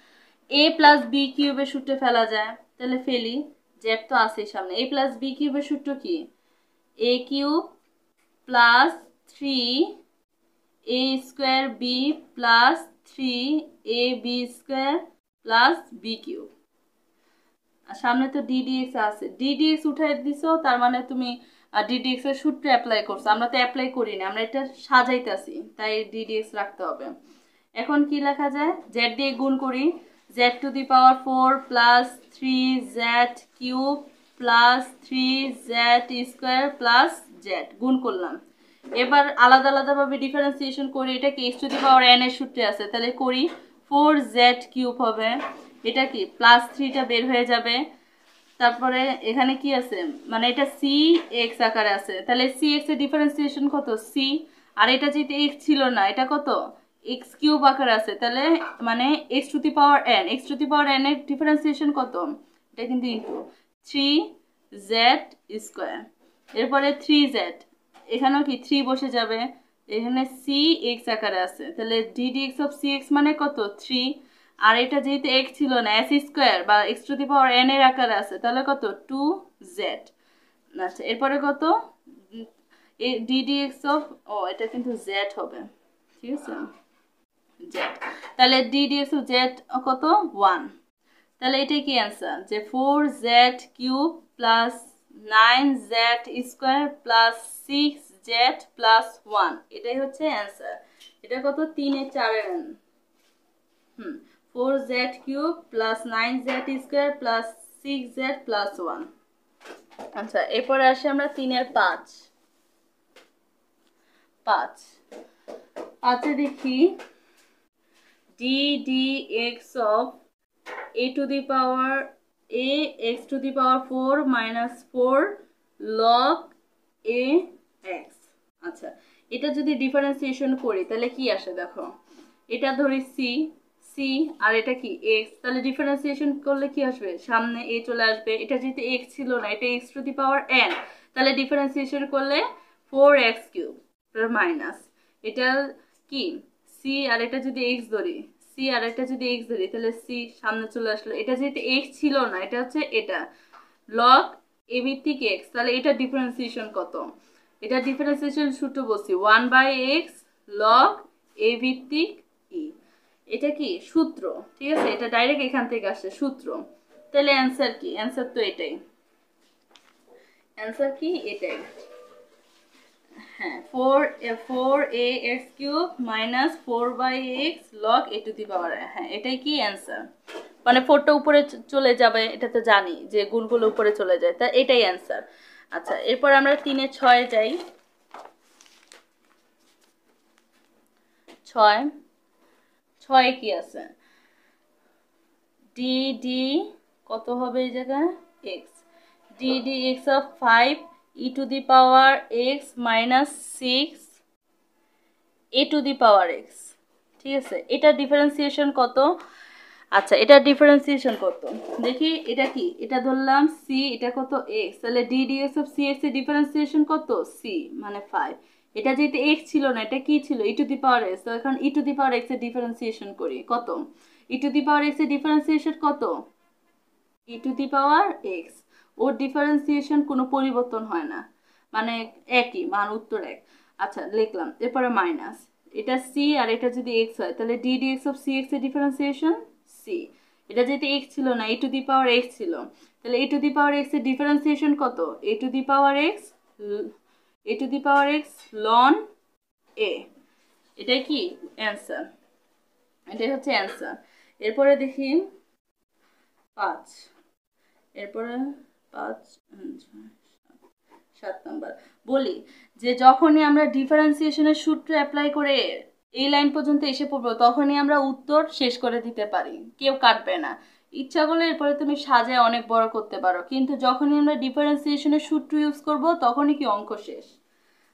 S1: এ প্লাস বি কিউবের সূত্রে ফেলা যায়, তাহলে ফেলি। জেড তো আছেই সামনে, এ প্লাস বি কিউবের সূত্র কি? A cube plus 3a square B plus 3ab square plus B cube. আর সামনে তো ডিডিএক্স আছে, ডিডিএক্স উঠাই দিছো, তার মানে তুমি ডিডিএক্স এর সূত্র অ্যাপ্লাই করছো। আমরা তো অ্যাপ্লাই করি না, আমরা এটা সাজাইতেছি, তাই ডিডিএক্স রাখতে হবে। এখন কি লেখা যায়? জেড দিয়ে গুণ করি, Z two the power 4 plus 3z cube plus 3z square plus Z, গুণ করলাম। এবার আলাদা আলাদাভাবে ডিফারেন্সিয়েশন করি, এটা কি x to the power n এর সূত্রে আছে, তাহলে করি 4z কিউব হবে, এটা কি প্লাস 3টা বের হয়ে যাবে। তারপরে এখানে কি আছে? মানে এটা সি এক্স আকারে আছে, তাহলে সি এক্স এর ডিফারেন্সিয়েশন কত? সি, আর এটা যেহেতু এক্স ছিল না, এটা কত? এক্স কিউব আকারে আছে, তাহলে মানে x to the power N, x to the power n এর ডিফারেন্সিয়েশন কত? এটা কিন্তু ইন্টু 3z স্কোয়ার। এরপরে 3z, এখানেও কি 3 বসে যাবে, এখানে সি এক্স আকারে আছে, তাহলে ডিডিএক্স অফ সি এক্স মানে কত? 3, আর এটা যেহেতু এক্স ছিল না, এস স্কোয়ার বা x to the power n এর আকারে আছে, তাহলে কত? 2z। আচ্ছা এরপরে কত? ডিডিএক্স অফ, ও এটা কিন্তু জেড হবে, ঠিক আছে, জেড। তাহলে ডিডিএক্স অফ জেড কত? 1। তাহলে এটাই কি অ্যান্সার, যে 4z³ plus 9z square plus 6z plus 1, এটাই হচ্ছে অ্যান্সার। এটা কত, 3-4 4z³ plus 9z square plus 6z plus 1। আচ্ছা, এরপরে আসি আমরা 3-5। আচ্ছা দেখি, ddx of a to the power a x to the power 4 minus 4 log a x। আচ্ছা, এটা যদি ডিফারেন্সিয়েশন করি তাহলে কি আসে দেখো, এটা ধরি c আর এটা কি x, তাহলে ডিফারেন্সিয়েশন করলে কি আসবে, সামনে a চলে আসবে। এটা যেহেতু x ছিল না, এটা x to the power n, তাহলে ডিফারেন্সিয়েশন করলে 4x³ মাইনাস এটা কি c আর এটা যদি x ধরি, c আর এটা যদি x ধরি তাহলে c সামনে চলে আসলো। এটা যেহেতু x ছিল না, এটা হচ্ছে এটা log a ভিত্তিক x, তাহলে এটা ডিফারেন্সিয়েশন কত, এটা ডিফারেন্সিয়েশন সূত্র বলছি 1/x log a ভিত্তিক e, এটা কি সূত্র, ঠিক আছে, এটা ডাইরেক্ট এখান থেকে আসছে সূত্র। তাহলে অ্যান্সার কি, অ্যান্সার তো এটাই, অ্যান্সার কি এটাই, হ্যাঁ 4ax³ minus 4/x log a to the power, হ্যাঁ এটাই কি অ্যান্সার। মানে 4টা উপরে চলে যাবে, এটা তো জানি যে গুণগুলো উপরে চলে যায়, তা এটাই অ্যান্সার। আচ্ছা, এরপর আমরা 3-6 যাই। 6 কি আছে, dd কত হবে এই জায়গায় x, ddx of 5 e to the power x minus 6 a to the power x, ঠিক আছে, এটা ডিফারেন্সিয়েশন কত। আচ্ছা, এটা ডিফারেন্সিয়েশন কত দেখি, এটা কি, এটা ধরলাম c, এটা কত x, তাহলে ddx of cx এর ডিফারেন্সিয়েশন কত c মানে 5। এটা যেহেতু x ছিল না, এটা কি ছিল e to the power x, তো এখন e to the power x এর ডিফারেন্সিয়েশন করি কত, e to the power x এর ডিফারেন্সিয়েশন কত, e to the power x, or differentiation কোনো পরিবর্তন হয় না, মানে একই মান, উত্তর এক। আচ্ছা লিখলাম, এরপরে মাইনাস এটা c আর এটা যদি x হয় তাহলে ddx of cx এর ডিফারেন্সিয়েশন c, এটা যেহেতু x ছিল না, e to the power x ছিল, তাহলে e to the power x এর ডিফারেন্সিয়েশন কত, a to the power x ln a, এটাই কি অ্যান্সার, এটাই হচ্ছে অ্যান্সার। এরপরে দেখি 5, এরপরে 7 নাম্বার বলি যে যখনই আমরা ডিফারেন্সিয়েশনের সূত্র অ্যাপ্লাই করে এই লাইন পর্যন্ত এসে পড়বো, তখনই আমরা উত্তর শেষ করে দিতে পারি, কেউ কাটবে না। ইচ্ছা করলে এরপরে তুমি সাজায় অনেক বড় করতে পারো, কিন্তু যখনই আমরা ডিফারেন্সিয়েশনের সূত্র ইউজ করব তখনই কি অঙ্ক শেষ।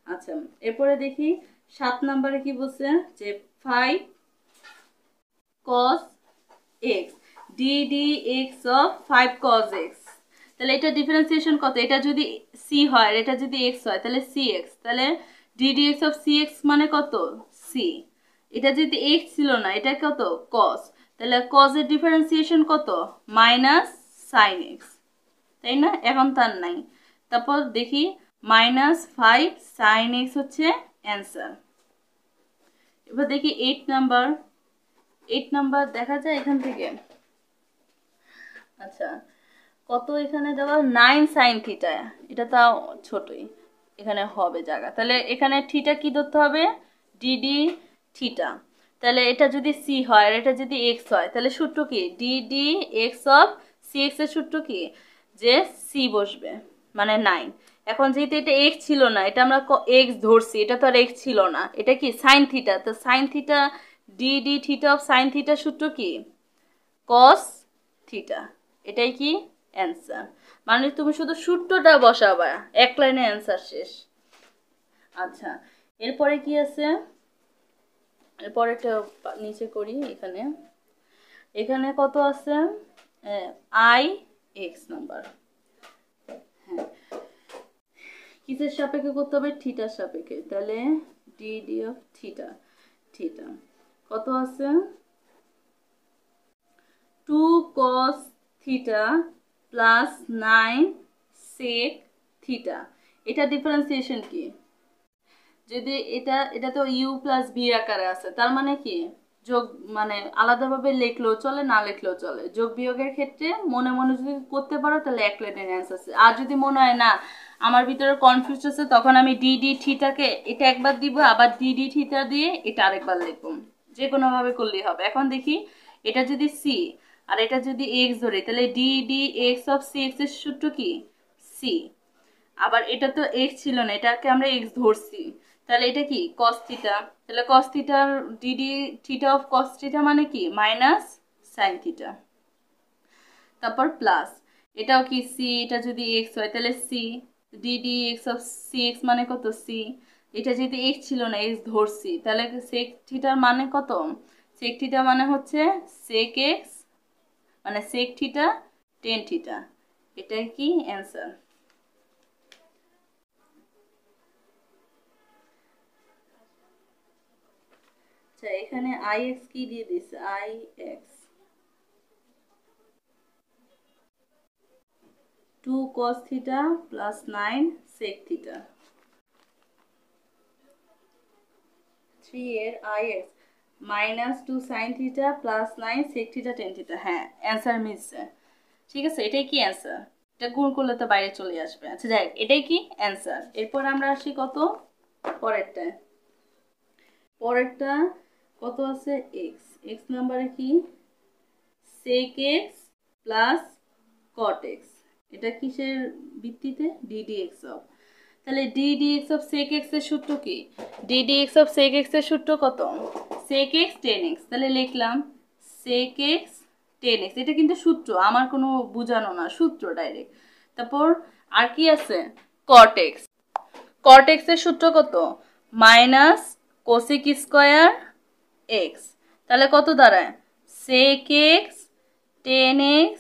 S1: আচ্ছা, এরপরে দেখি 7 নম্বরে কি বলছে, যে 5 cos x ddx of 5 cos x, তাহলে এটা ডিফারেন্সিয়েশন কত, এটা যদি c হয় আর এটা যদি x হয় তাহলে cx, তাহলে ddx of cx মানে কত c, এটা যদি x ছিল না, এটা কত cos, তাহলে cos এর ডিফারেন্সিয়েশন কত মাইনাস sin x, তাই না, এখন তার নাই। তারপর দেখি -5 sin x হচ্ছে অ্যান্সার। এবার দেখি 8 নাম্বার দেখা যায় এখান থেকে। আচ্ছা, কত এখানে দেওয়া 9 sin থিটা, এটা তাও ছোটই, এখানে হবে জায়গা, তাহলে এখানে থিটা কি ধরতে হবে dd থিটা, তাহলে এটা যদি c হয় আর এটা যদি x হয় তাহলে সূত্র কি ddx of cx এর সূত্র কি, যে c বসবে মানে 9। এখন যেহেতু এটা x ছিল না, এটা আমরা x ধরছি, এটা তো আর x ছিল না, এটা কি sin থিটা, তো sin theta dd theta of sin থিটার সূত্র কি cos থিটা, এটাই কি অ্যান্সার। মানে তুমি শুধু সূত্রটা বসাবা, এক লাইনে অ্যান্সার শেষ। আচ্ছা, এরপরে কি আছে, এরপরেটা নিচে করি, এখানে কত আছে i x নাম্বার, হ্যাঁ কিসের সাপেক্ষে করতে হবে, থিটার সাপেক্ষে, তাহলে dd অফ থিটা কত আছে 2 cos theta plus 9 sec theta, এটা ডিফারেন্সিয়েশন কি, যদি এটা তো u প্লাস v আকারে আছে, তার মানে কি যোগ মানে আলাদাভাবে লিখলেও চলে, না লিখলেও চলে। যোগ বিয়োগের ক্ষেত্রে মনে মনে যদি করতে পারো তাহলে এক লাইনের অ্যান্সার আছে। আর যদি মনে হয় না আমার ভিতরে কনফিউজ আছে, তখন আমি ডি থিটাকে এটা একবার দিব, আবার ডি থিটা দিয়ে এটা আরেকবার লিখব। যে কোনোভাবে করলেই হবে। এখন দেখি এটা যদি সি আর এটা যদি এক্স ধরি, তাহলে D x of C X এর সূত্র কি? সি। আবার এটা তো এক্স ছিল না, এটাকে আমরা এক্স ধরছি, তাহলে এটা কি? Cos theta. তাহলে কস থিটার D theta of cos theta মানে কি? Minus sine theta. তারপর প্লাস এটাও কি সি, এটা যদি এক্স হয় তাহলে C, D x of C X মানে কত? সি। এটা যদি এক্স ছিল না, এক্স ধরছি, তাহলে সেক থিটার মানে কত? সেক থিটা মানে হচ্ছে সেক এক্স মানে সেক থিটা টেন থিটা। এটাই কি অ্যান্সার। আচ্ছা, এখানে আই এক্স কি দিয়ে দিছে? I x 2 cos theta plus 9 sec theta। 3 এর ix minus 2 sin theta plus 9 sec theta tan theta। হ্যাঁ, অ্যান্সার মিলছে। ঠিক আছে, এটাই কি অ্যান্সার। এটা গুণ করলে তো বাইরে চলে আসবে। আচ্ছা যাই, এটাই কি অ্যান্সার। এরপর আমরা আসি কত পরেরটায়। পরেরটা কত আছে? এক্স। এক্স নাম্বারে কি? sec x plus cot x। এটা কিসের ভিত্তিতে? ddx of. তাহলে ddx অফ sec x এর সূত্র কি? ddx অফ sec x এর সূত্র কত? sec x tan x। তাহলে লিখলাম sec x tan x। এটা কিন্তু সূত্র, আমার কোনো বোঝানো না, সূত্র ডাইরেক্ট। তারপর আর কি আছে? cot x। cot x এর সূত্র কত? Minus cosec square x। তাহলে কত দাঁড়ায়? sec x tan x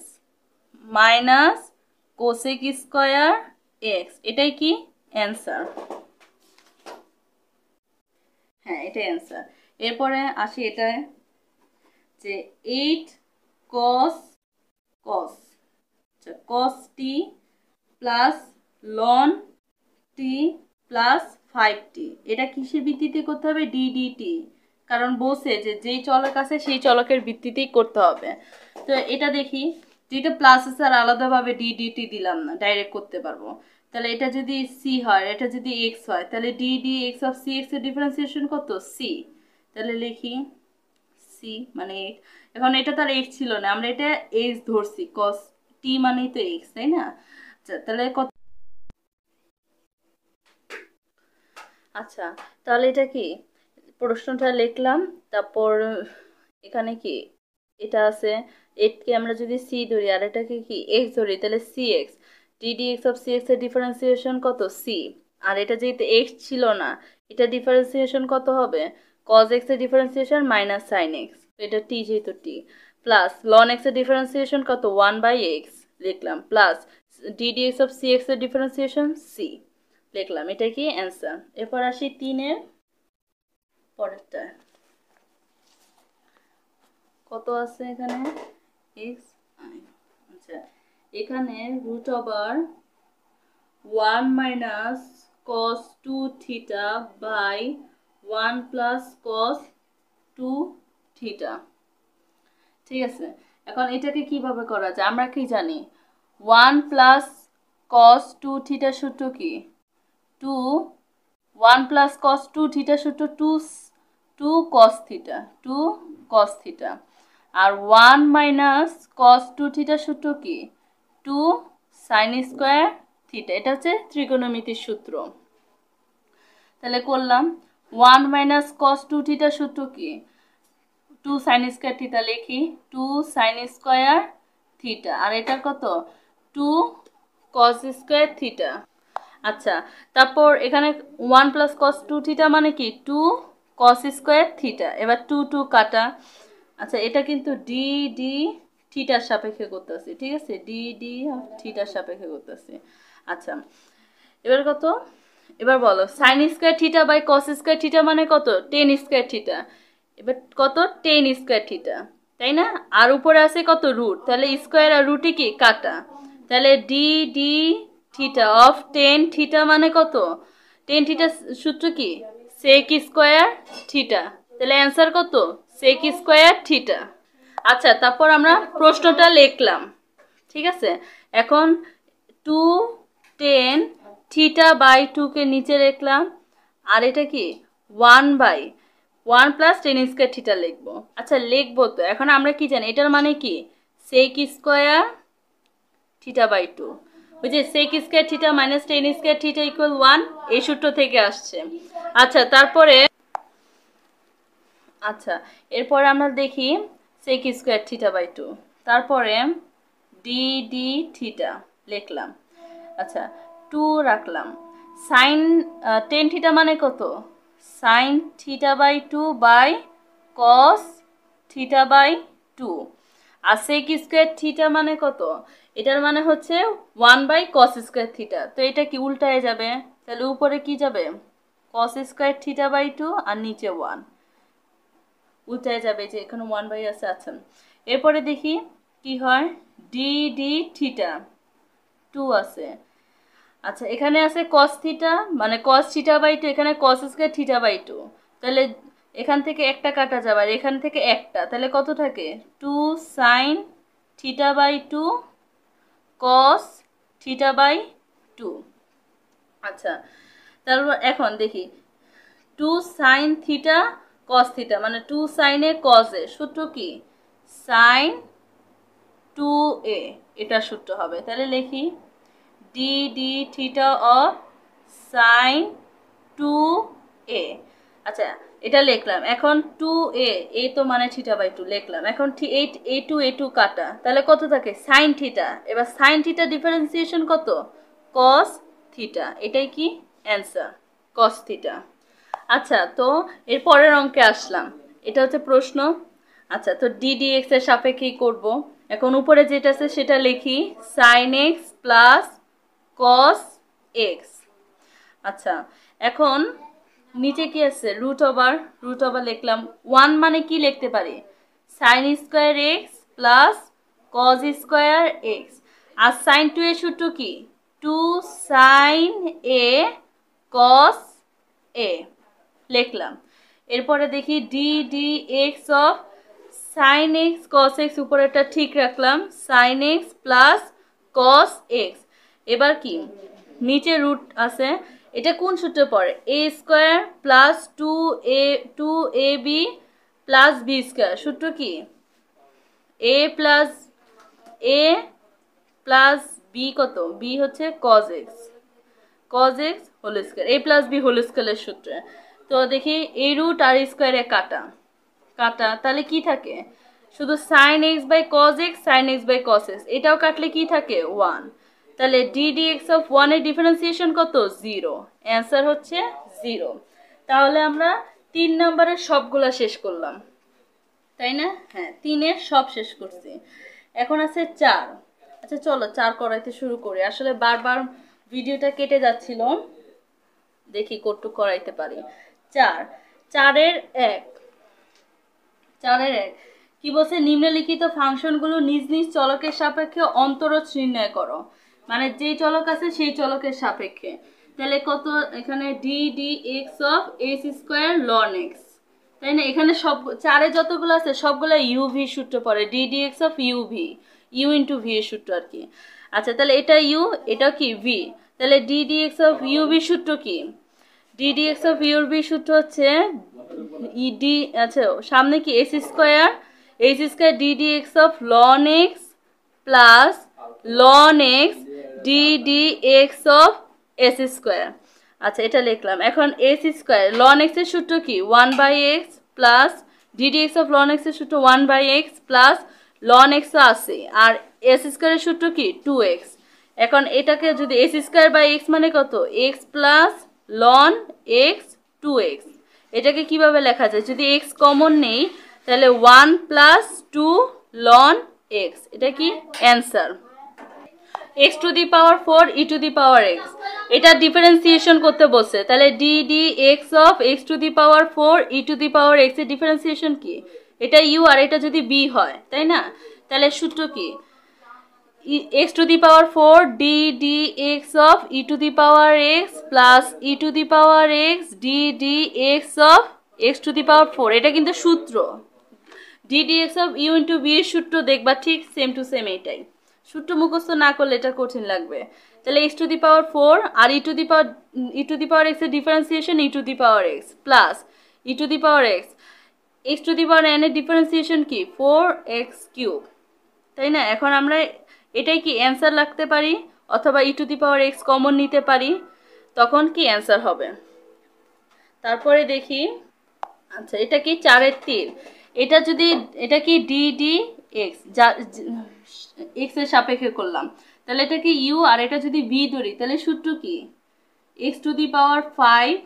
S1: minus cosec square x. এটাই কি অ্যান্সার। হ্যাঁ, এটাই অ্যান্সার। এরপরে আসি এটায় যে 8 cos cos আচ্ছা cos t plus ln t plus 5t। এটা কিসের ভিত্তিতে করতে হবে? ddt। কারণ বলছে যে যেই চলক আছে সেই চলকের ভিত্তিতেই করতে হবে। তো এটা দেখি, যেটা প্লাস আছে আর আলাদাভাবে ddt দিলাম না, ডাইরেক্ট করতে পারবো। তাহলে এটা যদি সি হয়, এটা যদি এক্স হয়, তাহলে D x of C X এর ডিফারেন্সিয়েশন কত? সি। তাহলে লিখি সি মানে 8। এখন এটা তার এক্স ছিল না, আমরা এটা এক্স ধরছি, কস টি মানেই তো এক্স, তাই না? আচ্ছা তাহলে কত? আচ্ছা তাহলে এটা কি প্রশ্নটা লিখলাম। তারপর এখানে কি এটা আছে, এটকে আমরা যদি সি ধরি আর এটাকে কি এক্স ধরি, তাহলে C X D x of C X এর ডিফারেন্সিয়েশন কত? সি। আর এটা যেহেতু এক্স ছিল না, এটা ডিফারেন্সিয়েশন কত হবে? কজ এক্স এর ডিফারেন্সিয়েশন মাইনাস সাইন এক্স। এটা টি যেহেতু টি, প্লাস লন এক্স এর ডিফারেন্সিয়েশন কত? 1/x লিখলাম, plus D x of C X এর ডিফারেন্সিয়েশন সি লিখলাম। এটা কি অ্যান্সার। এরপর আসি 3-এর পরেরটা। কত আছে এখানে? X I. আচ্ছা, এখানে root over 1 minus cos 2 theta by 1 plus cos 2 theta. ঠিক আছে, এখন এটাকে কিভাবে করা যায়? আমরা কি জানি 1 প্লাস কস 2 থিটার সূত্র কি? 2 1 প্লাস কস 2 থিটার সূত্র 2 কস থিটা, 2 কস থিটা। আর 1 মাইনাস কস 2 থিটার সূত্র কি? 2 সাইন স্কোয়ার থিটা। এটা হচ্ছে ত্রিকোণমিতির সূত্র। তাহলে করলাম 1 মাইনাস কস 2 থিটার সূত্র কি? 2 সাইন স্কোয়ার থিটা। লিখি 2 সাইন স্কোয়ার থিটা। আর এটা কত? 2 কস স্কোয়ার থিটা। আচ্ছা, তারপর এখানে 1 প্লাস কস 2 থিটা মানে কি? 2 কস স্কোয়ার থিটা। এবার 2 কাটা। আচ্ছা, এটা কিন্তু ডি থিটার সাপেক্ষে করতেছি, ঠিক আছে? ডি থিটার সাপেক্ষে করতেছি। আচ্ছা, এবার কত? এবার বলো sine square theta by cos square theta মানে কত? Tan square theta. এবার কত? টেন স্কোয়ার থিটা, তাই না? আর উপরে আছে কত? রুট। তাহলে স্কোয়ার আর রুটে কি কাটা। তাহলে D theta of ten theta মানে কত? টেন থিটা সূত্র কি? সেক স্কোয়ার থিটা, তাহলে অ্যান্সার কত sec স্কয়ার থিটা। আচ্ছা তারপর আমরা প্রশ্নটা লিখলাম, ঠিক আছে। এখন 2 tan থিটা বাই 2 কে নিচে লিখলাম, আর এটা কি 1 প্লাস টেন স্কয়ার থিটা লিখবো। আচ্ছা লিখবো তো, এখন আমরা কি জানি এটার মানে কি sec স্কয়ার থিটা বাই 2, ওই যে sec square theta minus ten square theta equal 1, এই সূত্র থেকে আসছে। আচ্ছা তারপরে এরপরে আমরা দেখি sec স্কয়ার থিটা বাই 2, তারপরে d থিটা লিখলাম। আচ্ছা 2 রাখলাম, সাইন টেন থিটা মানে কত sine theta by 2 by cos theta by 2, আর sec স্কয়ার থিটা মানে কত, এটার মানে হচ্ছে 1 বাই কস স্কয়ার থিটা। তো এটা কি উল্টায় যাবে, তাহলে উপরে কি যাবে কস স্কয়ার থিটা বাই 2 আর নিচে 1 উল্টায় যাবে, যে এখানে 1 বাই আছে। আচ্ছা এরপরে দেখি কি হয় d থিটা 2 আছে। আচ্ছা এখানে আছে cos থিটা মানে cos থিটা বাই 2, এখানে cos স্কয়ার থিটা বাই 2, তাহলে এখান থেকে একটা কাটা যাবে আর এখান থেকে একটা, তাহলে কত থাকে 2 sin theta by 2 cos theta by 2। আচ্ছা তারপর এখন দেখি 2 sin থিটা cos থিটা মানে 2 sin এ cos এ, সূত্র কি sin 2a, এটা সূত্র হবে। তাহলে লিখি d theta of sin 2a। আচ্ছা এটা লিখলাম, এখন 2a এ তো মানে থিটা বাই 2 লিখলাম, এখন a2 কাটা, তাহলে কত থাকে sin থিটা। এবার sin থিটা ডিফারেন্সিয়েশন কত cos থিটা, এটাই কি অ্যান্সার cos থিটা। আচ্ছা তো এর পরের অঙ্কে আসলাম, এটা হচ্ছে প্রশ্ন। আচ্ছা তো dx এর সাপেক্ষে করব। এখন উপরে যেটা আছে সেটা লিখি sin x plus cos x। আচ্ছা এখন নিচে কি আছে রুট ওভার লিখলাম। 1 মানে কি লিখতে পারি sin square x plus cos square x, আর sin 2 এর সূত্র কি 2 sin a cos a লিখলাম। এরপরে দেখি dx of sin x cos x, উপরেটা ঠিক রাখলাম sin x plus cos x। এবার কি নিচে রুট আছে, এটা কোন সূত্রে পড়ে a square plus 2ab plus b square, সূত্র কি a প্লাস b কত b হচ্ছে cos x whole square, a plus b whole স্কয়ারের সূত্রে। তো দেখি এই রুট আর স্কয়ারে কাটা, তাহলে কি থাকে শুধু sin x by cos x sin x by cos x, এটাও কাটলে কি থাকে 1, তাহলে dx অফ 1 এর ডিফারেন্সিয়েশন কত 0, অ্যান্সার হচ্ছে 0। তাহলে আমরা 3 নম্বরের সবগুলা শেষ করলাম, তাই না? হ্যাঁ 3 এর সব শেষ করছি, এখন আছে 4। আচ্ছা চলো 4 করাইতে শুরু করি, আসলে বারবার ভিডিওটা কেটে যাচ্ছিল, দেখি কতটুকু করাইতে পারি। 4 এর 1 কি বলছে নিম্নলিখিত ফাংশনগুলো নিজ নিজ চলকের সাপেক্ষে অন্তরজ নির্ণয় করো, মানে যেই চলক আছে সেই চলকের সাপেক্ষে। তাহলে কত এখানে dx of x square ln x, তাই না? এখানে সব 4 এ যতগুলো আছে সবগুলো uv সূত্র পড়ে, dx of uv u into v এর সূত্র আর কি। আচ্ছা তাহলে এটা u এটা কি v, তাহলে ddx অফ uv সূত্র কি ddx অফ uv সূত্র হচ্ছে ed, আচ্ছা সামনে কি s square ddx of ln x plus ln x ddx of s square. আচ্ছা এটা লিখলাম। এখন s স্কয়ার ln x এর সূত্র কি 1/x plus ddx of ln x এর সূত্র 1/x প্লাস ln x আছে, আর s স্কয়ারের সূত্র কি 2x। এখন এটাকে যদি s স্কয়ার বাই x মানে কত x plus ln x 2x, এটাকে কিভাবে লেখা যায় যদি x কমন নেই তাহলে 1 প্লাস 2 ln x, এটা কি answer. x to the power 4 e to the power x, এটা ডিফারেন্সিয়েশন করতে বলছে, তাহলে ddx of x to the power 4 e to the power x এর ডিফারেন্সিয়েশন কি এটা u আর এটা যদি b হয়, তাই না? তাহলে সূত্র কি x to the power 4 ddx of e to the power x plus e to the power x ddx of x to the power 4, এটা কিন্তু সূত্র। D D x of U into B এর সূত্র দেখবা ঠিক সেম টু সেম এইটাই। সূত্র মুখস্থ না করলে এটা কঠিন লাগবে। তাহলে এক্স টু দি পাওয়ার 4 আর e to the power x এর differentiation e to the power x plus e to the power x, x to the power n এর ডিফারেন্সিয়েশন কি 4x কিউব, তাই না? এখন আমরা এটাই কি অ্যান্সার রাখতে পারি, অথবা e to the power x common নিতে পারি, তখন কি অ্যান্সার হবে। তারপরে দেখি, আচ্ছা এটা কি 4-এর 3, এটা যদি এটা কি ডি ডি এক্স, যা এক্স এর সাপেক্ষে করলাম, তাহলে এটা কি ইউ, আর এটা যদি ভি ধরি তাহলে সূত্র কি x to the power 5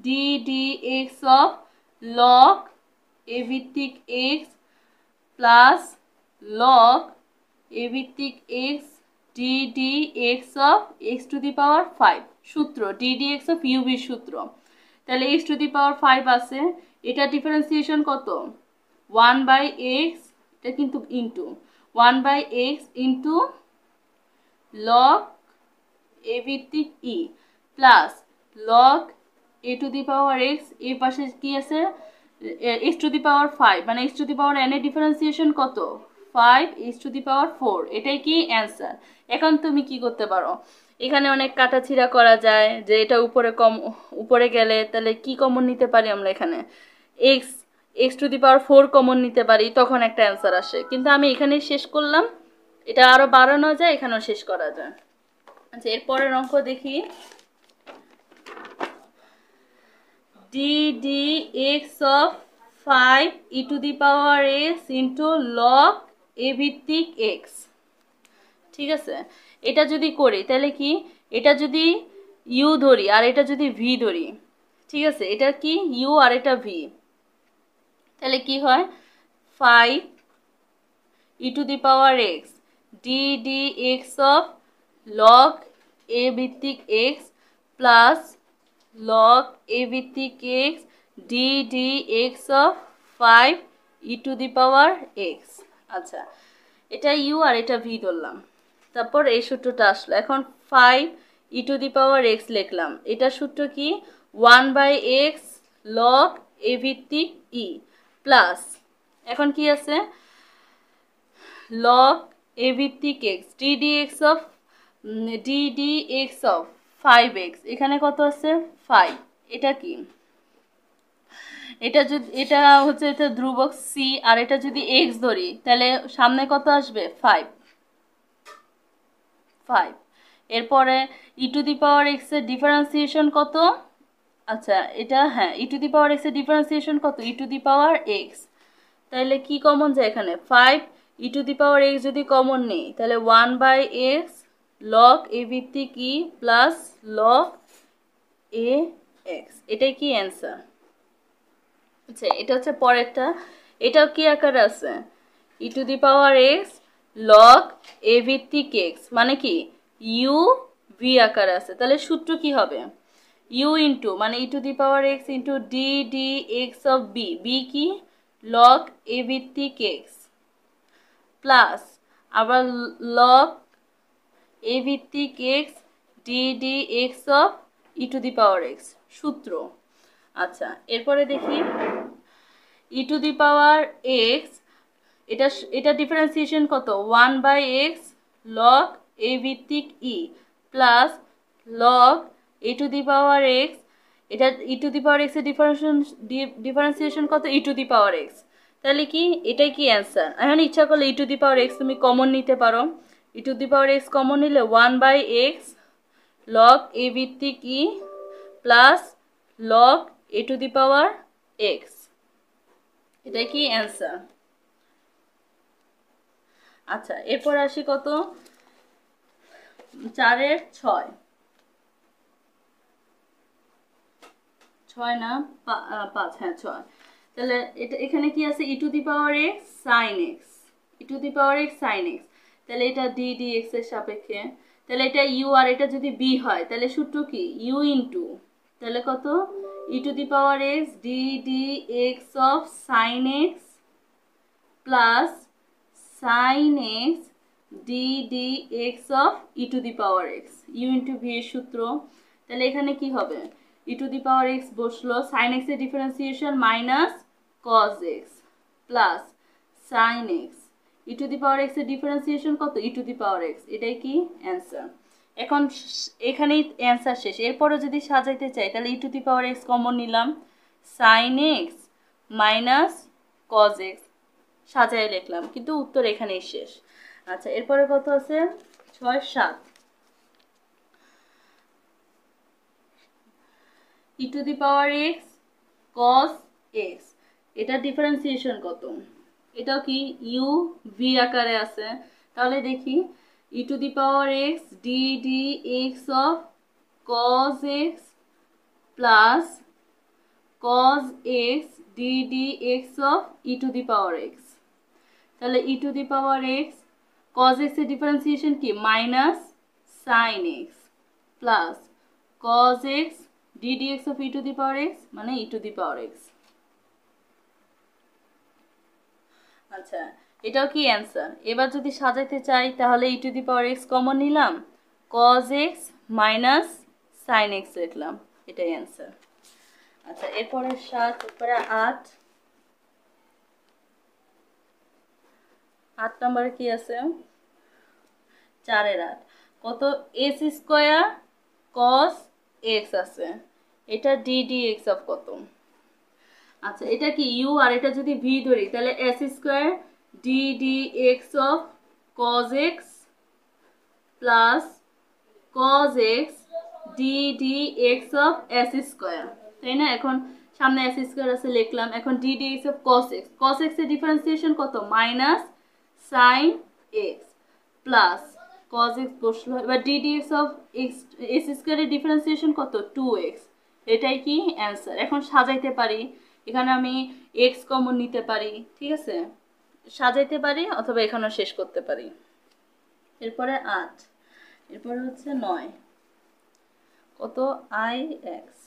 S1: d D x of log a ভিত্তিক এক্স প্লাস লগ এ ভিত্তিক x D D x of x to the power 5, সূত্র ডি ডি এক্স অফ ইউভির সূত্র। তাহলে এক্স টু দি পাওয়ার 5 আছে, এটা differentiation কত 1/x, এটা কিন্তু into 1/x into log a ভিত্তিক e plus log a to the power x, এই পাশে কি আছে এক্স টু দি পাওয়ার 5, মানে x to the power n এর ডিফারেন্সিয়েশন কত 5 এক্স টু দি পাওয়ার 4, এটাই কি অ্যান্সার। এখন তুমি কি করতে পারো, এখানে অনেক কাটাছিড়া করা যায়, যে এটা উপরে গেলে তাহলে কি কমন নিতে পারি আমরা, এখানে x to the power 4 common নিতে পারি, তখন একটা অ্যান্সার আসে। কিন্তু আমি এখানেই শেষ করলাম, এটা আরো বাড়ানো যায়, এখানেও শেষ করা যায়। আচ্ছা এরপরের অঙ্ক দেখি, d D x of 5 e to the power x into log a ভিত্তিক এক্স। ঠিক আছে, এটা যদি করি তাহলে কি, এটা যদি ইউ ধরি আর এটা যদি ভি ধরি, ঠিক আছে, এটা কি ইউ আর এটা ভি, তাহলে কি হয় 5 e to the power x D D x of log a ভিত্তিক এক্স প্লাস লগ এ ভিত্তিক x D D x of 5 e to the power x. আচ্ছা এটা ইউ আর এটা ভি ধরলাম, তারপর এই সূত্রটা আসলো। এখন 5 e to the power x লিখলাম, এটা সূত্র কি 1/x লগ এ ভিত্তিক ই প্লাস, এখন কি আছে লগ এ ভিত্তিক x D D x of 5x, এখানে কত আছে 5, এটা কি এটা যদি এটা হচ্ছে এটা ধ্রুবক সি, আর এটা যদি এক্স ধরি তাহলে সামনে কত আসবে 5। এরপরে ই টু দি পাওয়ার এক্স এর ডিফারেন্সিয়েশন কত, আচ্ছা এটা হ্যাঁ ই টু দি পাওয়ার এক্স এর ডিফারেন্সিয়েশন কত e to the power x, তাহলে কি কমন যায় এখানে 5 e to the power x যদি কমন নেই তাহলে 1/x লগ এ ভিত্তিক ই প্লাস লগ এ এক্স, এটাই কি অ্যান্সার। আচ্ছা এটা হচ্ছে পরেরটা, এটাও কি আকারে আছে e to the power x log a ভিত্তিক এক্স, মানে কি ইউ ভি আকারে আছে, তাহলে সূত্র কি হবে ইউ ইন্টু মানে e to the power x into d D x of v, v কি লগ এ ভিত্তিক এক্স প্লাস আবার লগ এ ভিত্তিক x D D x of e to the power x, সূত্র। আচ্ছা এরপরে দেখি e to the power x, এটা differentiation কত 1/x লগ এ ভিত্তিক e plus log a to the power x, এটা e to the power x এর differentiation কত e to the power x, তাহলে কি এটাই কি অ্যান্সার। এখন ইচ্ছা করলে e to the power x তুমি কমন নিতে পারো, e to the power x common নিলে 1/x লগ এ ভিত্তিক e plus log a to the power x, এটাই কি অ্যান্সার। আচ্ছা এরপর আসি কত 4-এর 6, 6 না 5, হ্যাঁ 6, তাহলে এটা এখানে কি আছে e to the power x sine x, e to the power x sine x, তাহলে এটা ডি ডি এক্স এর সাপেক্ষে, তাহলে এটা ইউ আর এটা যদি বি হয় তাহলে সূত্র কি ইউ ইন্টু তাহলে কত e to the power x D D x of sine x plus sine x D D x of e to the power x, u into v এর সূত্র। তাহলে এখানে কি হবে e to the power x বসলো, sine x এর differentiation minus cos x plus sine x, e to the power x এর differentiation কত, e to the power x. এটাই কি অ্যান্সার। এখন এখানেই অ্যান্সার শেষ। এরপরে যদি সাজাইতে চাই তাহলে e to the power x common নিলাম, sine x minus cos x সাজায় লিখলাম, কিন্তু উত্তর এখানেই শেষ। আচ্ছা, এরপরে কত আছে, 6 7, e to the power x cos x, এটা ডিফারেন্সিয়েশন কত, এটাও কি ইউ ভি আকারে আছে। তাহলে দেখি e to the power x D D x of cos x plus cos x D D x of e to the power x. তাহলে e to the power x cos x এর differentiation কি minus sine x plus cos x D D x of e to the power x মানে e to the power x. আচ্ছা, এটাও কি answer. এবার যদি সাজাইতে চাই তাহলে e to the power x common নিলাম, cos x minus sine x লিখলাম, এটাই অ্যান্সার। আচ্ছা, এরপরে 7, এরপরে 8 নম্বরে কি আছে, 4 এর 8 কত, এস স্কোয়ার কস এক্স আছে, এটা ডি ডি এক্স অফ কত। আচ্ছা, এটা কি ইউ আর এটা যদি ভি ধরি তাহলে S square D D x of cos x plus cos X D D x of S square, তাই না। এখন সামনে এস স্কোয়ার আছে লিখলাম, এখন D D x of cos x এর ডিফারেন্সিয়েশন কত minus sine x plus cos X বসলো। এবার D D x of X S স্কোয়ারের ডিফারেন্সিয়েশন কত 2x, এটাই কি অ্যান্সার। এখন সাজাইতে পারি, এখানে আমি এক্স কমন নিতে পারি, ঠিক আছে, সাজাইতে পারি অথবা এখানেও শেষ করতে পারি। এরপরে 8, এরপরে হচ্ছে 9 কত, I x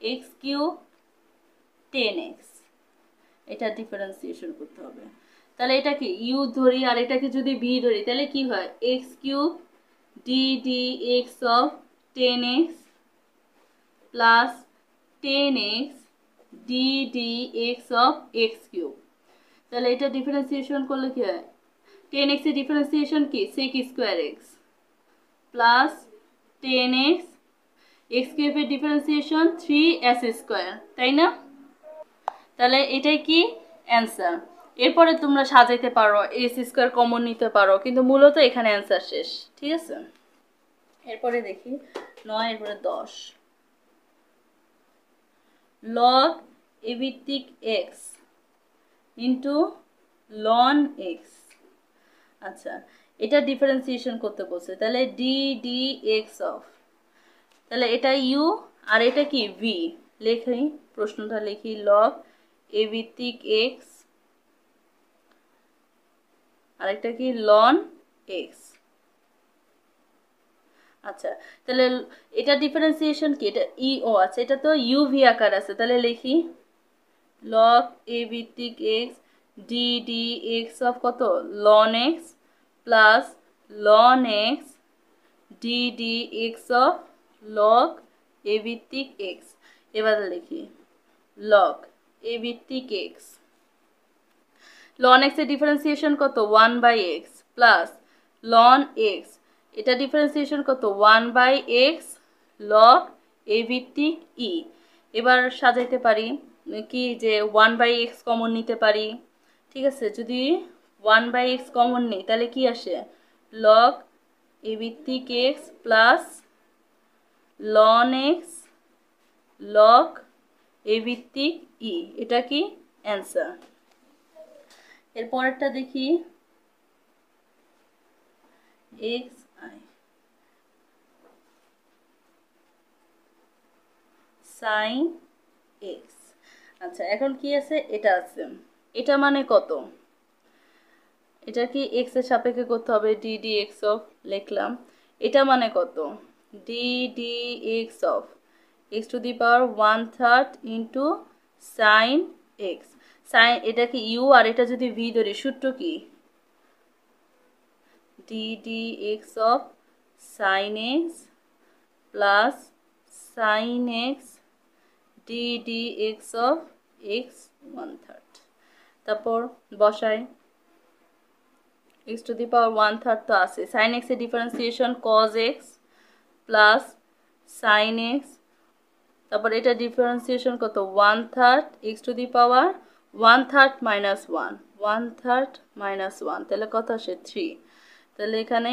S1: x cube 10x, এটা ডিফারেন্সিয়েশন করতে হবে। তাহলে এটা কি ইউ ধরি আর এটাকে যদি ভি ধরি তাহলে কি হয়, x cube D D x of 10x plus 10x D D x of x cube. তাহলে এটা ডিফারেন্সিয়েশন করলে কি হয়, 10x এর ডিফারেন্সিয়েশন কি sec square X plus 10x X কিউবের ডিফারেন্সিয়েশন 3s স্কোয়ার, তাই না। তাহলে এটাই কি অ্যান্সার। এরপরে তোমরা সাজাইতে পারো, এস স্কোয়ার কমন নিতে পারো, কিন্তু মূলত এখানে অ্যান্সার শেষ, ঠিক আছে। এরপরে দেখি 9, এরপরে 10 লগ এ ভিত্তিক এক্স ইন্টু লন এক্স। আচ্ছা, এটা ডিফারেন্সিয়েশন করতে বলছে, তাহলে ডি ডি এক্স অফ, তাহলে এটা ইউ আর এটা কি ভি, লেখি প্রশ্নটা লিখি লগ এ ভিত্তিক এক্স আর একটা কি লন এক্স। আচ্ছা, তাহলে এটা ডিফারেন্সিয়েশন কি, এটা ই ও আছে, এটা তো ইউ ভি আকার আছে, তাহলে লিখি লগ এ ভিত্তিক x D D x of কত ln x plus loan x D D x of log a ভিত্তিক এক্স। এবার লিখি লগ এ ভিত্তিক এক্স, লন এক্স এর ডিফারেন্সিয়েশন কত 1/x প্লাস লন এক্স, এটা ডিফারেন্সিয়েশন কত 1/x লগ এ ভিত্তিক ই। এবার সাজাইতে পারি কি যে 1/x কমন নিতে পারি, ঠিক আছে। যদি 1/x কমন নেই তাহলে কি আসে লগ এ ভিত্তিক x plus loan x log a ভিত্তিক ই, এটা কি অ্যান্সার। এর পরেরটা দেখি এক্স আই সাইন এক্স। আচ্ছা, এখন কি আছে, এটা আছে, এটা মানে কত, এটা কি এক্স এর সাপেক্ষে করতে হবে, ডি ডি এক্স অফ লিখলাম, এটা মানে কত D D x of x to the power 1/3 into sine X. Sine এটা কি ইউ আর এটা যদি ভি ধরি, সূত্র কি ddx of sin x plus sin x ddx of x 1/3 তারপর বসাই x to the power 1/3 তো আছে sin x এর differentiation cos x plus sin x তারপর এটা ডিফারেন্সিয়েশন কত 1/3 x to the power 1/3 minus 1 1/3 minus 1 তাহলে কত আসে 3 তাহলে এখানে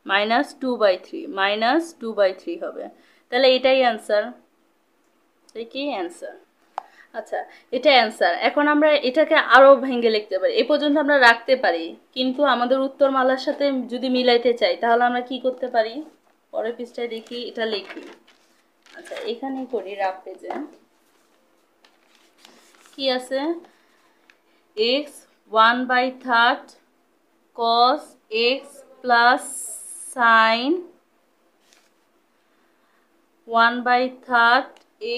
S1: -2/3 হবে তাহলে এটাই অ্যান্সার কি অ্যান্সার আচ্ছা এটা অ্যান্সার এখন আমরা এটাকে আরো ভেঙে লিখতে পারি এই পর্যন্ত আমরা রাখতে পারি কিন্তু আমাদের উত্তরমালার সাথে যদি মিলাইতে চাই তাহলে আমরা কি করতে পারি পরের পৃষ্ঠায় দেখি এটা লিখি আচ্ছা এখানে করি রাফ পেজে কি আছে x 1/3 cos x plus sin 1/3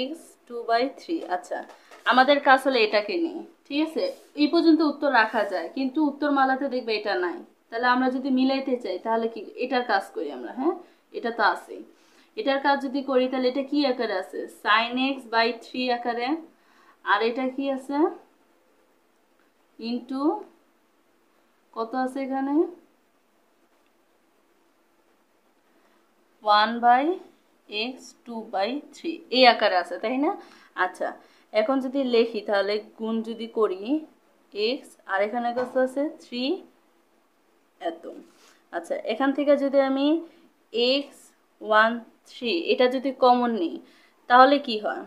S1: x 2/3 আচ্ছা আমাদের কাজ হলো এটাকে নিয়ে ঠিক আছে এই পর্যন্ত উত্তর রাখা যায় কিন্তু উত্তরমালাতে দেখবে এটা নাই তাহলে আমরা যদি মিলাইতে চাই তাহলে কি এটার কাজ করি আমরা হ্যাঁ এটা তো আছে এটার কাজ যদি করি তাহলে এটা কি আকারে আছে sin x/3 আকারে আর এটা কি আছে ইনটু কত আছে এখানে 1/x 2/3 এই আকারে আছে তাই না আচ্ছা এখন যদি লিখি তাহলে গুণ যদি করি x আর এখানে কত আছে 3 এত আচ্ছা এখান থেকে যদি আমি x 1/3 এটা যদি কমন নিই তাহলে কি হয়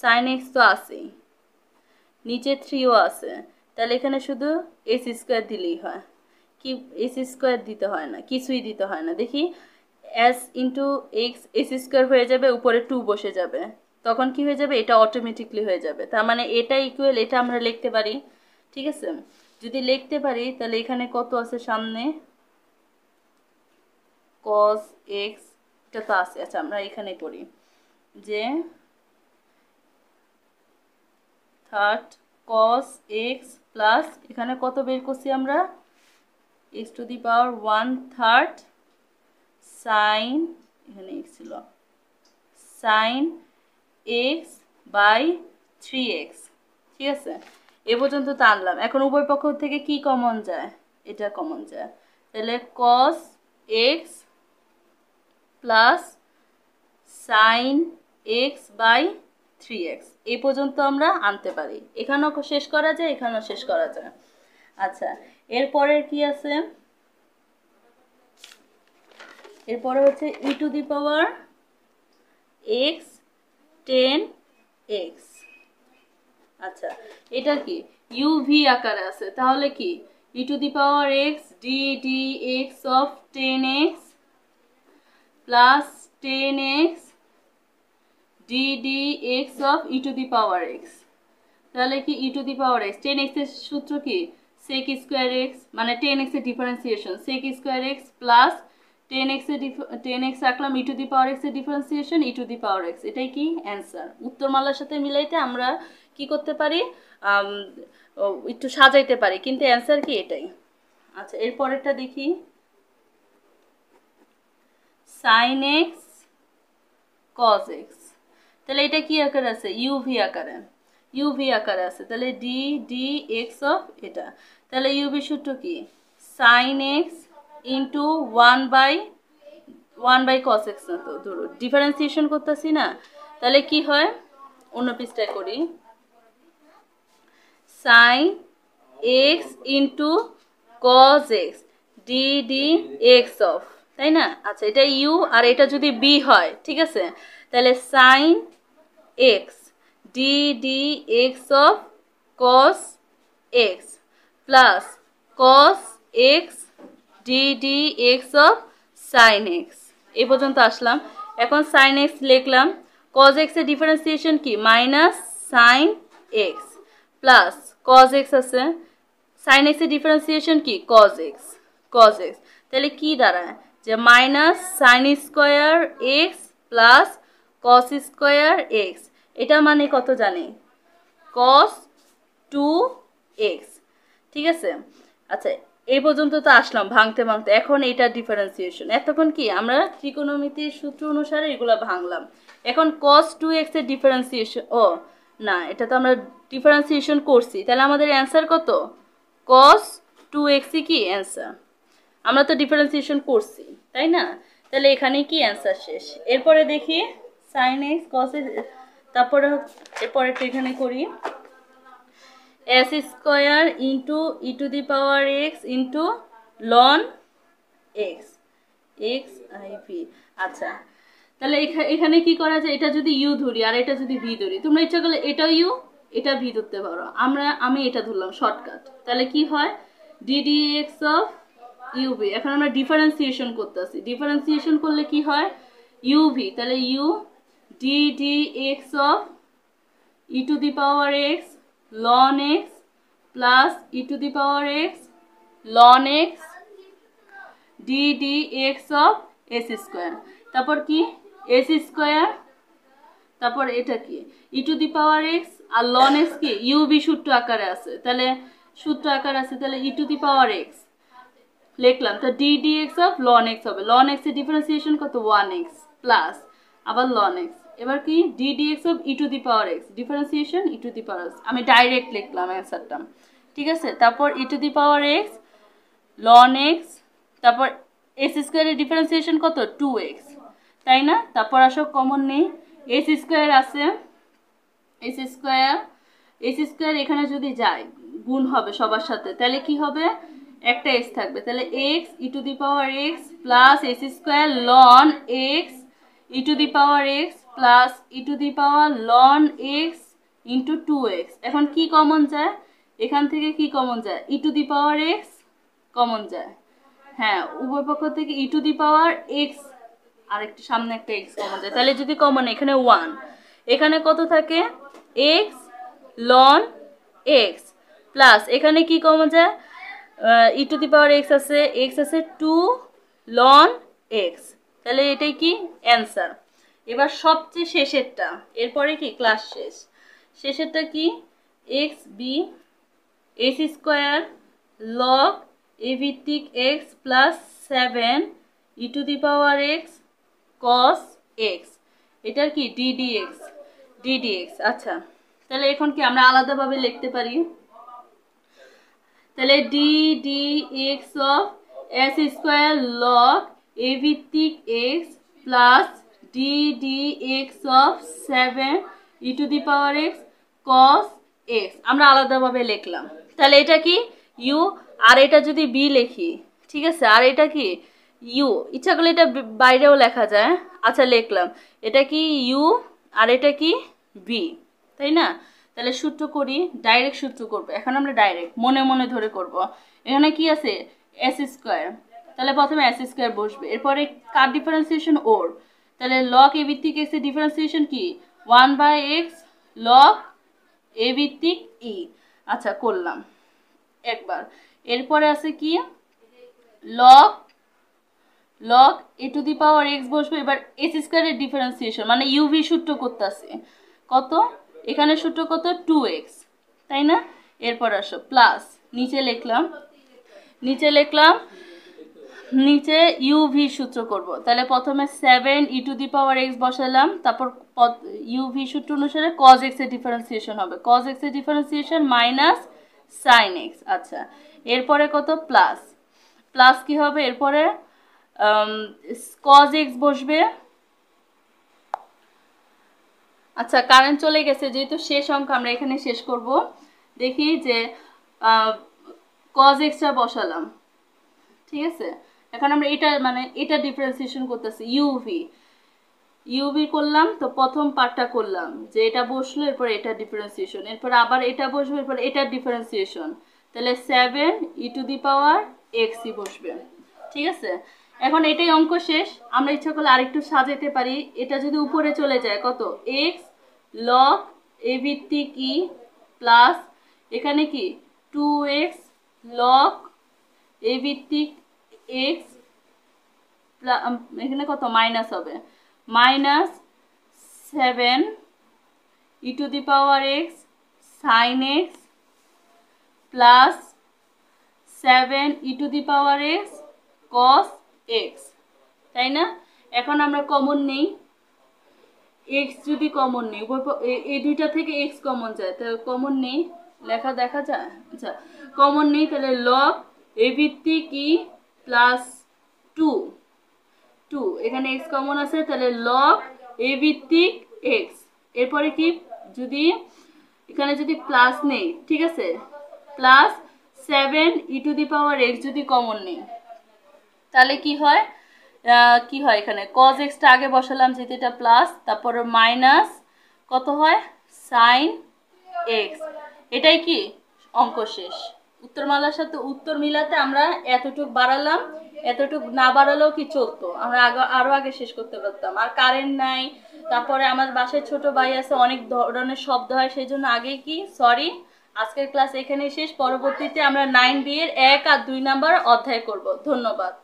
S1: sin x তো আছে নিচে 3 ও আছে তাহলে এখানে শুধু s² দিলেই হয় কি s² দিতে হয় না কিছুই দিতে হয় না দেখি s into x s² হয়ে যাবে উপরে 2 বসে যাবে তখন কি হয়ে যাবে এটা অটোমেটিক্যালি হয়ে যাবে তার মানে এটা ইকুয়াল এটা আমরা লিখতে পারি ঠিক আছে যদি লিখতে পারি তাহলে এখানে কত আছে সামনে cos x এটা তো আছে আচ্ছা আমরা এখানে করি যে 3 cos x plus এখানে কত বের করছি আমরা x to the power 1/3 sin এখানে x ছিল sin x by 3x ঠিক আছে এই পর্যন্ত টানলাম এখন উভয় পক্ষ থেকে কি কমন যায় এটা কমন যায় তাহলে cos x plus sin x by 3x এই পর্যন্ত আমরা আনতে পারি এখানেও শেষ করা যায় এখানেও শেষ করা যায় আচ্ছা এরপরের কি আছে এরপরে হচ্ছে e to the power x 10x আচ্ছা এটা কি uv আকারে আছে তাহলে কি e to the power x ddx of 10x plus 10x ddx of e to the power x তাহলে কি e to the power x 10x এর সূত্র কি sec square x মানে 10x এর differentiation sec square x plus 10x রাখলাম e to the power x এর differentiation e to the power x এটাই কি অ্যান্সার উত্তরমালার সাথে মিলাইতে আমরা কি করতে পারি একটু সাজাইতে পারি কিন্তু অ্যান্সার কি এটাই আচ্ছা এর পরেরটা দেখি sin x cos x তাহলে এটা কি আকারে আছে uv আকারে আছে তাহলে d dx অফ এটা তাহলে uv সূত্র কি sin x into 1/1 cos x না তো ধরো ডিফারেন্সিয়েশন করতেছি না তাহলে কি হয় অন্য পৃষ্ঠায় করি sin x into cos x d dx of তাই না আচ্ছা এটা u আর এটা যদি b হয় ঠিক আছে তাহলে sin x d dx of cos x plus cos x d dx of sin x এই পর্যন্ত আসলাম এখন sin x লিখলাম cos x এর ডিফারেন্সিয়েশন কি minus sin x plus cos x আছে sin x এর ডিফারেন্সিয়েশন কি cos x তাহলে কি দাঁড়ায় যে minus sin square x plus cos square x এটা মানে কত জানি cos 2x, ঠিক আছে। আচ্ছা, এই পর্যন্ত তো আসলাম ভাঙতে ভাঙতে। এখন এটা ডিফারেন্সিয়েশন। এতক্ষণ কি আমরা ত্রিকোণমিতির সূত্র অনুসারে এগুলো ভাঙলাম। এখন cos 2x এর ডিফারেন্সিয়েশন, ও না, এটা তো আমরা ডিফারেন্সিয়েশন করছি, তাহলে আমাদের অ্যান্সার কত? cos 2x কি অ্যান্সার? আমরা তো ডিফারেন্সিয়েশন করছি, তাই না? তাহলে এখানে কি অ্যান্সার শেষ। এরপরে দেখি sin x cos x, তারপরে এরপরে এখানে করি s square into E to the power x into ln x x i v। আচ্ছা, তাহলে এখানে কি করা যায়? এটা যদি u ধরি আর এটা যদি v ধরি, তোমরা ইচ্ছা করলে এটা u এটা v ধরতে পারো, আমি এটা ধরলাম শর্টকাট। তাহলে কি হয়? ddx of uv। এখন আমরা ডিফারেন্সিয়েশন করতেছি, ডিফারেন্সিয়েশন করলে কি হয়? uv, তাহলে u ddx of e to the power x ln x plus e to the power x ln x ddx of s square. তারপর কি? s স্কয়ার, তারপর এটা কি? E to the power x আর ln x কি uv সূত্র আকারে আছে, তাহলে সূত্র আকারে আছে, তাহলে e to the power x লিখলাম। তো ddx অফ ln x হবে, ln x এর ডিফারেন্সিয়েশন কত? 1x প্লাস আবার ln x। এবার কি? ddx of e to the power x differentiation e to the power x, আমি ডাইরেক্ট লিখলাম অ্যান্সারটা, ঠিক আছে। তারপর e to the power x ln x, তারপর s স্কয়ারের ডিফারেন্সিয়েশন কত? 2x, তাই না? তারপর আসো কমন নেই, s স্কয়ার আছে, s স্কয়ার এখানে যদি যায় গুণ হবে সবার সাথে, তাহলে কি হবে? একটা s থাকবে, তাহলে x E to the power x plus s square ln x E to the power x plus e to the power ln x into 2x। এখন কি কমন যায়? এখান থেকে কি কমন যায়? E to the power x common যায়, হ্যাঁ, উভয় পক্ষ থেকে ই টু দি পাওয়ার x আর একটু সামনে একটা x কমন যায়, তাহলে যদি কমন এখানে 1, এখানে কত থাকে? x ln x প্লাস এখানে কি কমন যায়? E to the power x আছে 2 ln x, তাহলে এটাই কি অ্যান্সার। এবার সবচেয়ে শেষেরটা, এরপরে কি ক্লাস শেষ, শেষেরটা কি? x b s square log a ভিত্তিক x plus 7 e to the power x cos x, এটার কি? ddx। আচ্ছা, তাহলে এখন কি আমরা আলাদাভাবে লিখতে পারি? তাহলে ddx of s square log a ভিত্তিক x plus ddx of 7 e to the power x cos x আমরা আলাদাভাবে লিখলাম। তাহলে এটা কি? u, আর এটা যদি b লিখি, ঠিক আছে, আর এটা কি? u, ইচ্ছা করলে এটা বাইরেও লেখা যায়। আচ্ছা, লিখলাম, এটা কি u আর এটা কি b, তাই না? তাহলে সূত্র করি, ডাইরেক্ট সূত্র করব, এখন আমরা ডাইরেক্ট মনে মনে ধরে করব। এখানে কি আছে? s স্কয়ার, তাহলে প্রথমে s স্কয়ার বসবে, এরপরে কার ডিফারেন্সিয়েশন? ওর, তাহলে log a ভিত্তিক x এর ডিফারেন্সিয়েশন কি? 1/x log a ভিত্তিক e। আচ্ছা, করলাম একবার। এরপরে আছে কি? log a two the power x বসবে। এবার s স্কয়ারের ডিফারেন্সিয়েশন মানে uv সূত্র করতেছে কত? এখানে সূত্র কত? 2x, তাই না? এরপর আসো প্লাস নিচে লিখলাম নিচে uv সূত্র করব। তাহলে প্রথমে 7 e to the power x বসালাম, তারপর uv সূত্র অনুসারে cos x এর ডিফারেন্সিয়েশন হবে, cos x এর ডিফারেন্সিয়েশন মাইনাস sin x। আচ্ছা, এরপরে কত? প্লাস কি হবে? এরপরে cos x বসবে। আচ্ছা, কারেন্ট চলে গেছে, যেহেতু শেষ অঙ্ক আমরা এখানে শেষ করব। দেখি যে cos x টা বসালাম, ঠিক আছে। এখন আমরা এটা ডিফারেন্সিয়েশন করতেছি, uv করলাম, তো প্রথম পার্টটা করলাম যে এটা বসলো, এরপর এটা ডিফারেন্সিয়েশন, এরপর আবার এটা বসবে, এরপর এটা ডিফারেন্সিয়েশন, তাহলে 7 e to the power x বসবে, ঠিক আছে। এখন এটাই অঙ্ক শেষ। আমরা ইচ্ছা করলে আরেকটু সাজাতে পারি, এটা যদি উপরে চলে যায় কত? x log a ভিত্তিক e প্লাস এখানে কি 2x log a ভিত্তিক x, এখানে কত? মাইনাস হবে, minus 7 e to the power x sin x plus 7e⁻x cos x, তাই না? এখন আমরা কমন নেই, x যদি কমন নেই, এই দুইটা থেকে x কমন যায়, তাহলে কমন নেই, লেখা দেখা যায়। আচ্ছা, কমন নেই, তাহলে লগ a ভিত্তিক e প্লাস 2, এখানে x কমন আছে, তাহলে লগ a ভিত্তিক x। এরপরে কি, যদি এখানে যদি প্লাস নেই, ঠিক আছে, প্লাস 7e⁻x যদি কমন নেই, তাহলে কি হয়, এখানে cos x টা আগে বসালাম যেহেতু এটা প্লাস, তারপর মাইনাস কত হয় sin x। এটাই কি অঙ্ক শেষ। উত্তরমালার সাথে উত্তর মিলাতে আমরা এতটুকু বাড়ালাম, এতটুকু না বাড়ালেও কি চলতো, আমরা আরো আগে শেষ করতে পারতাম। আর কারেন্ট নাই, তারপরে আমার বাসায় ছোট ভাই আছে, অনেক ধরনের শব্দ হয়, সেই জন্য আগে কি সরি। আজকের ক্লাস এখানেই শেষ, পরবর্তীতে আমরা 9B এর 1 আর 2 নাম্বার অধ্যায় করব। ধন্যবাদ।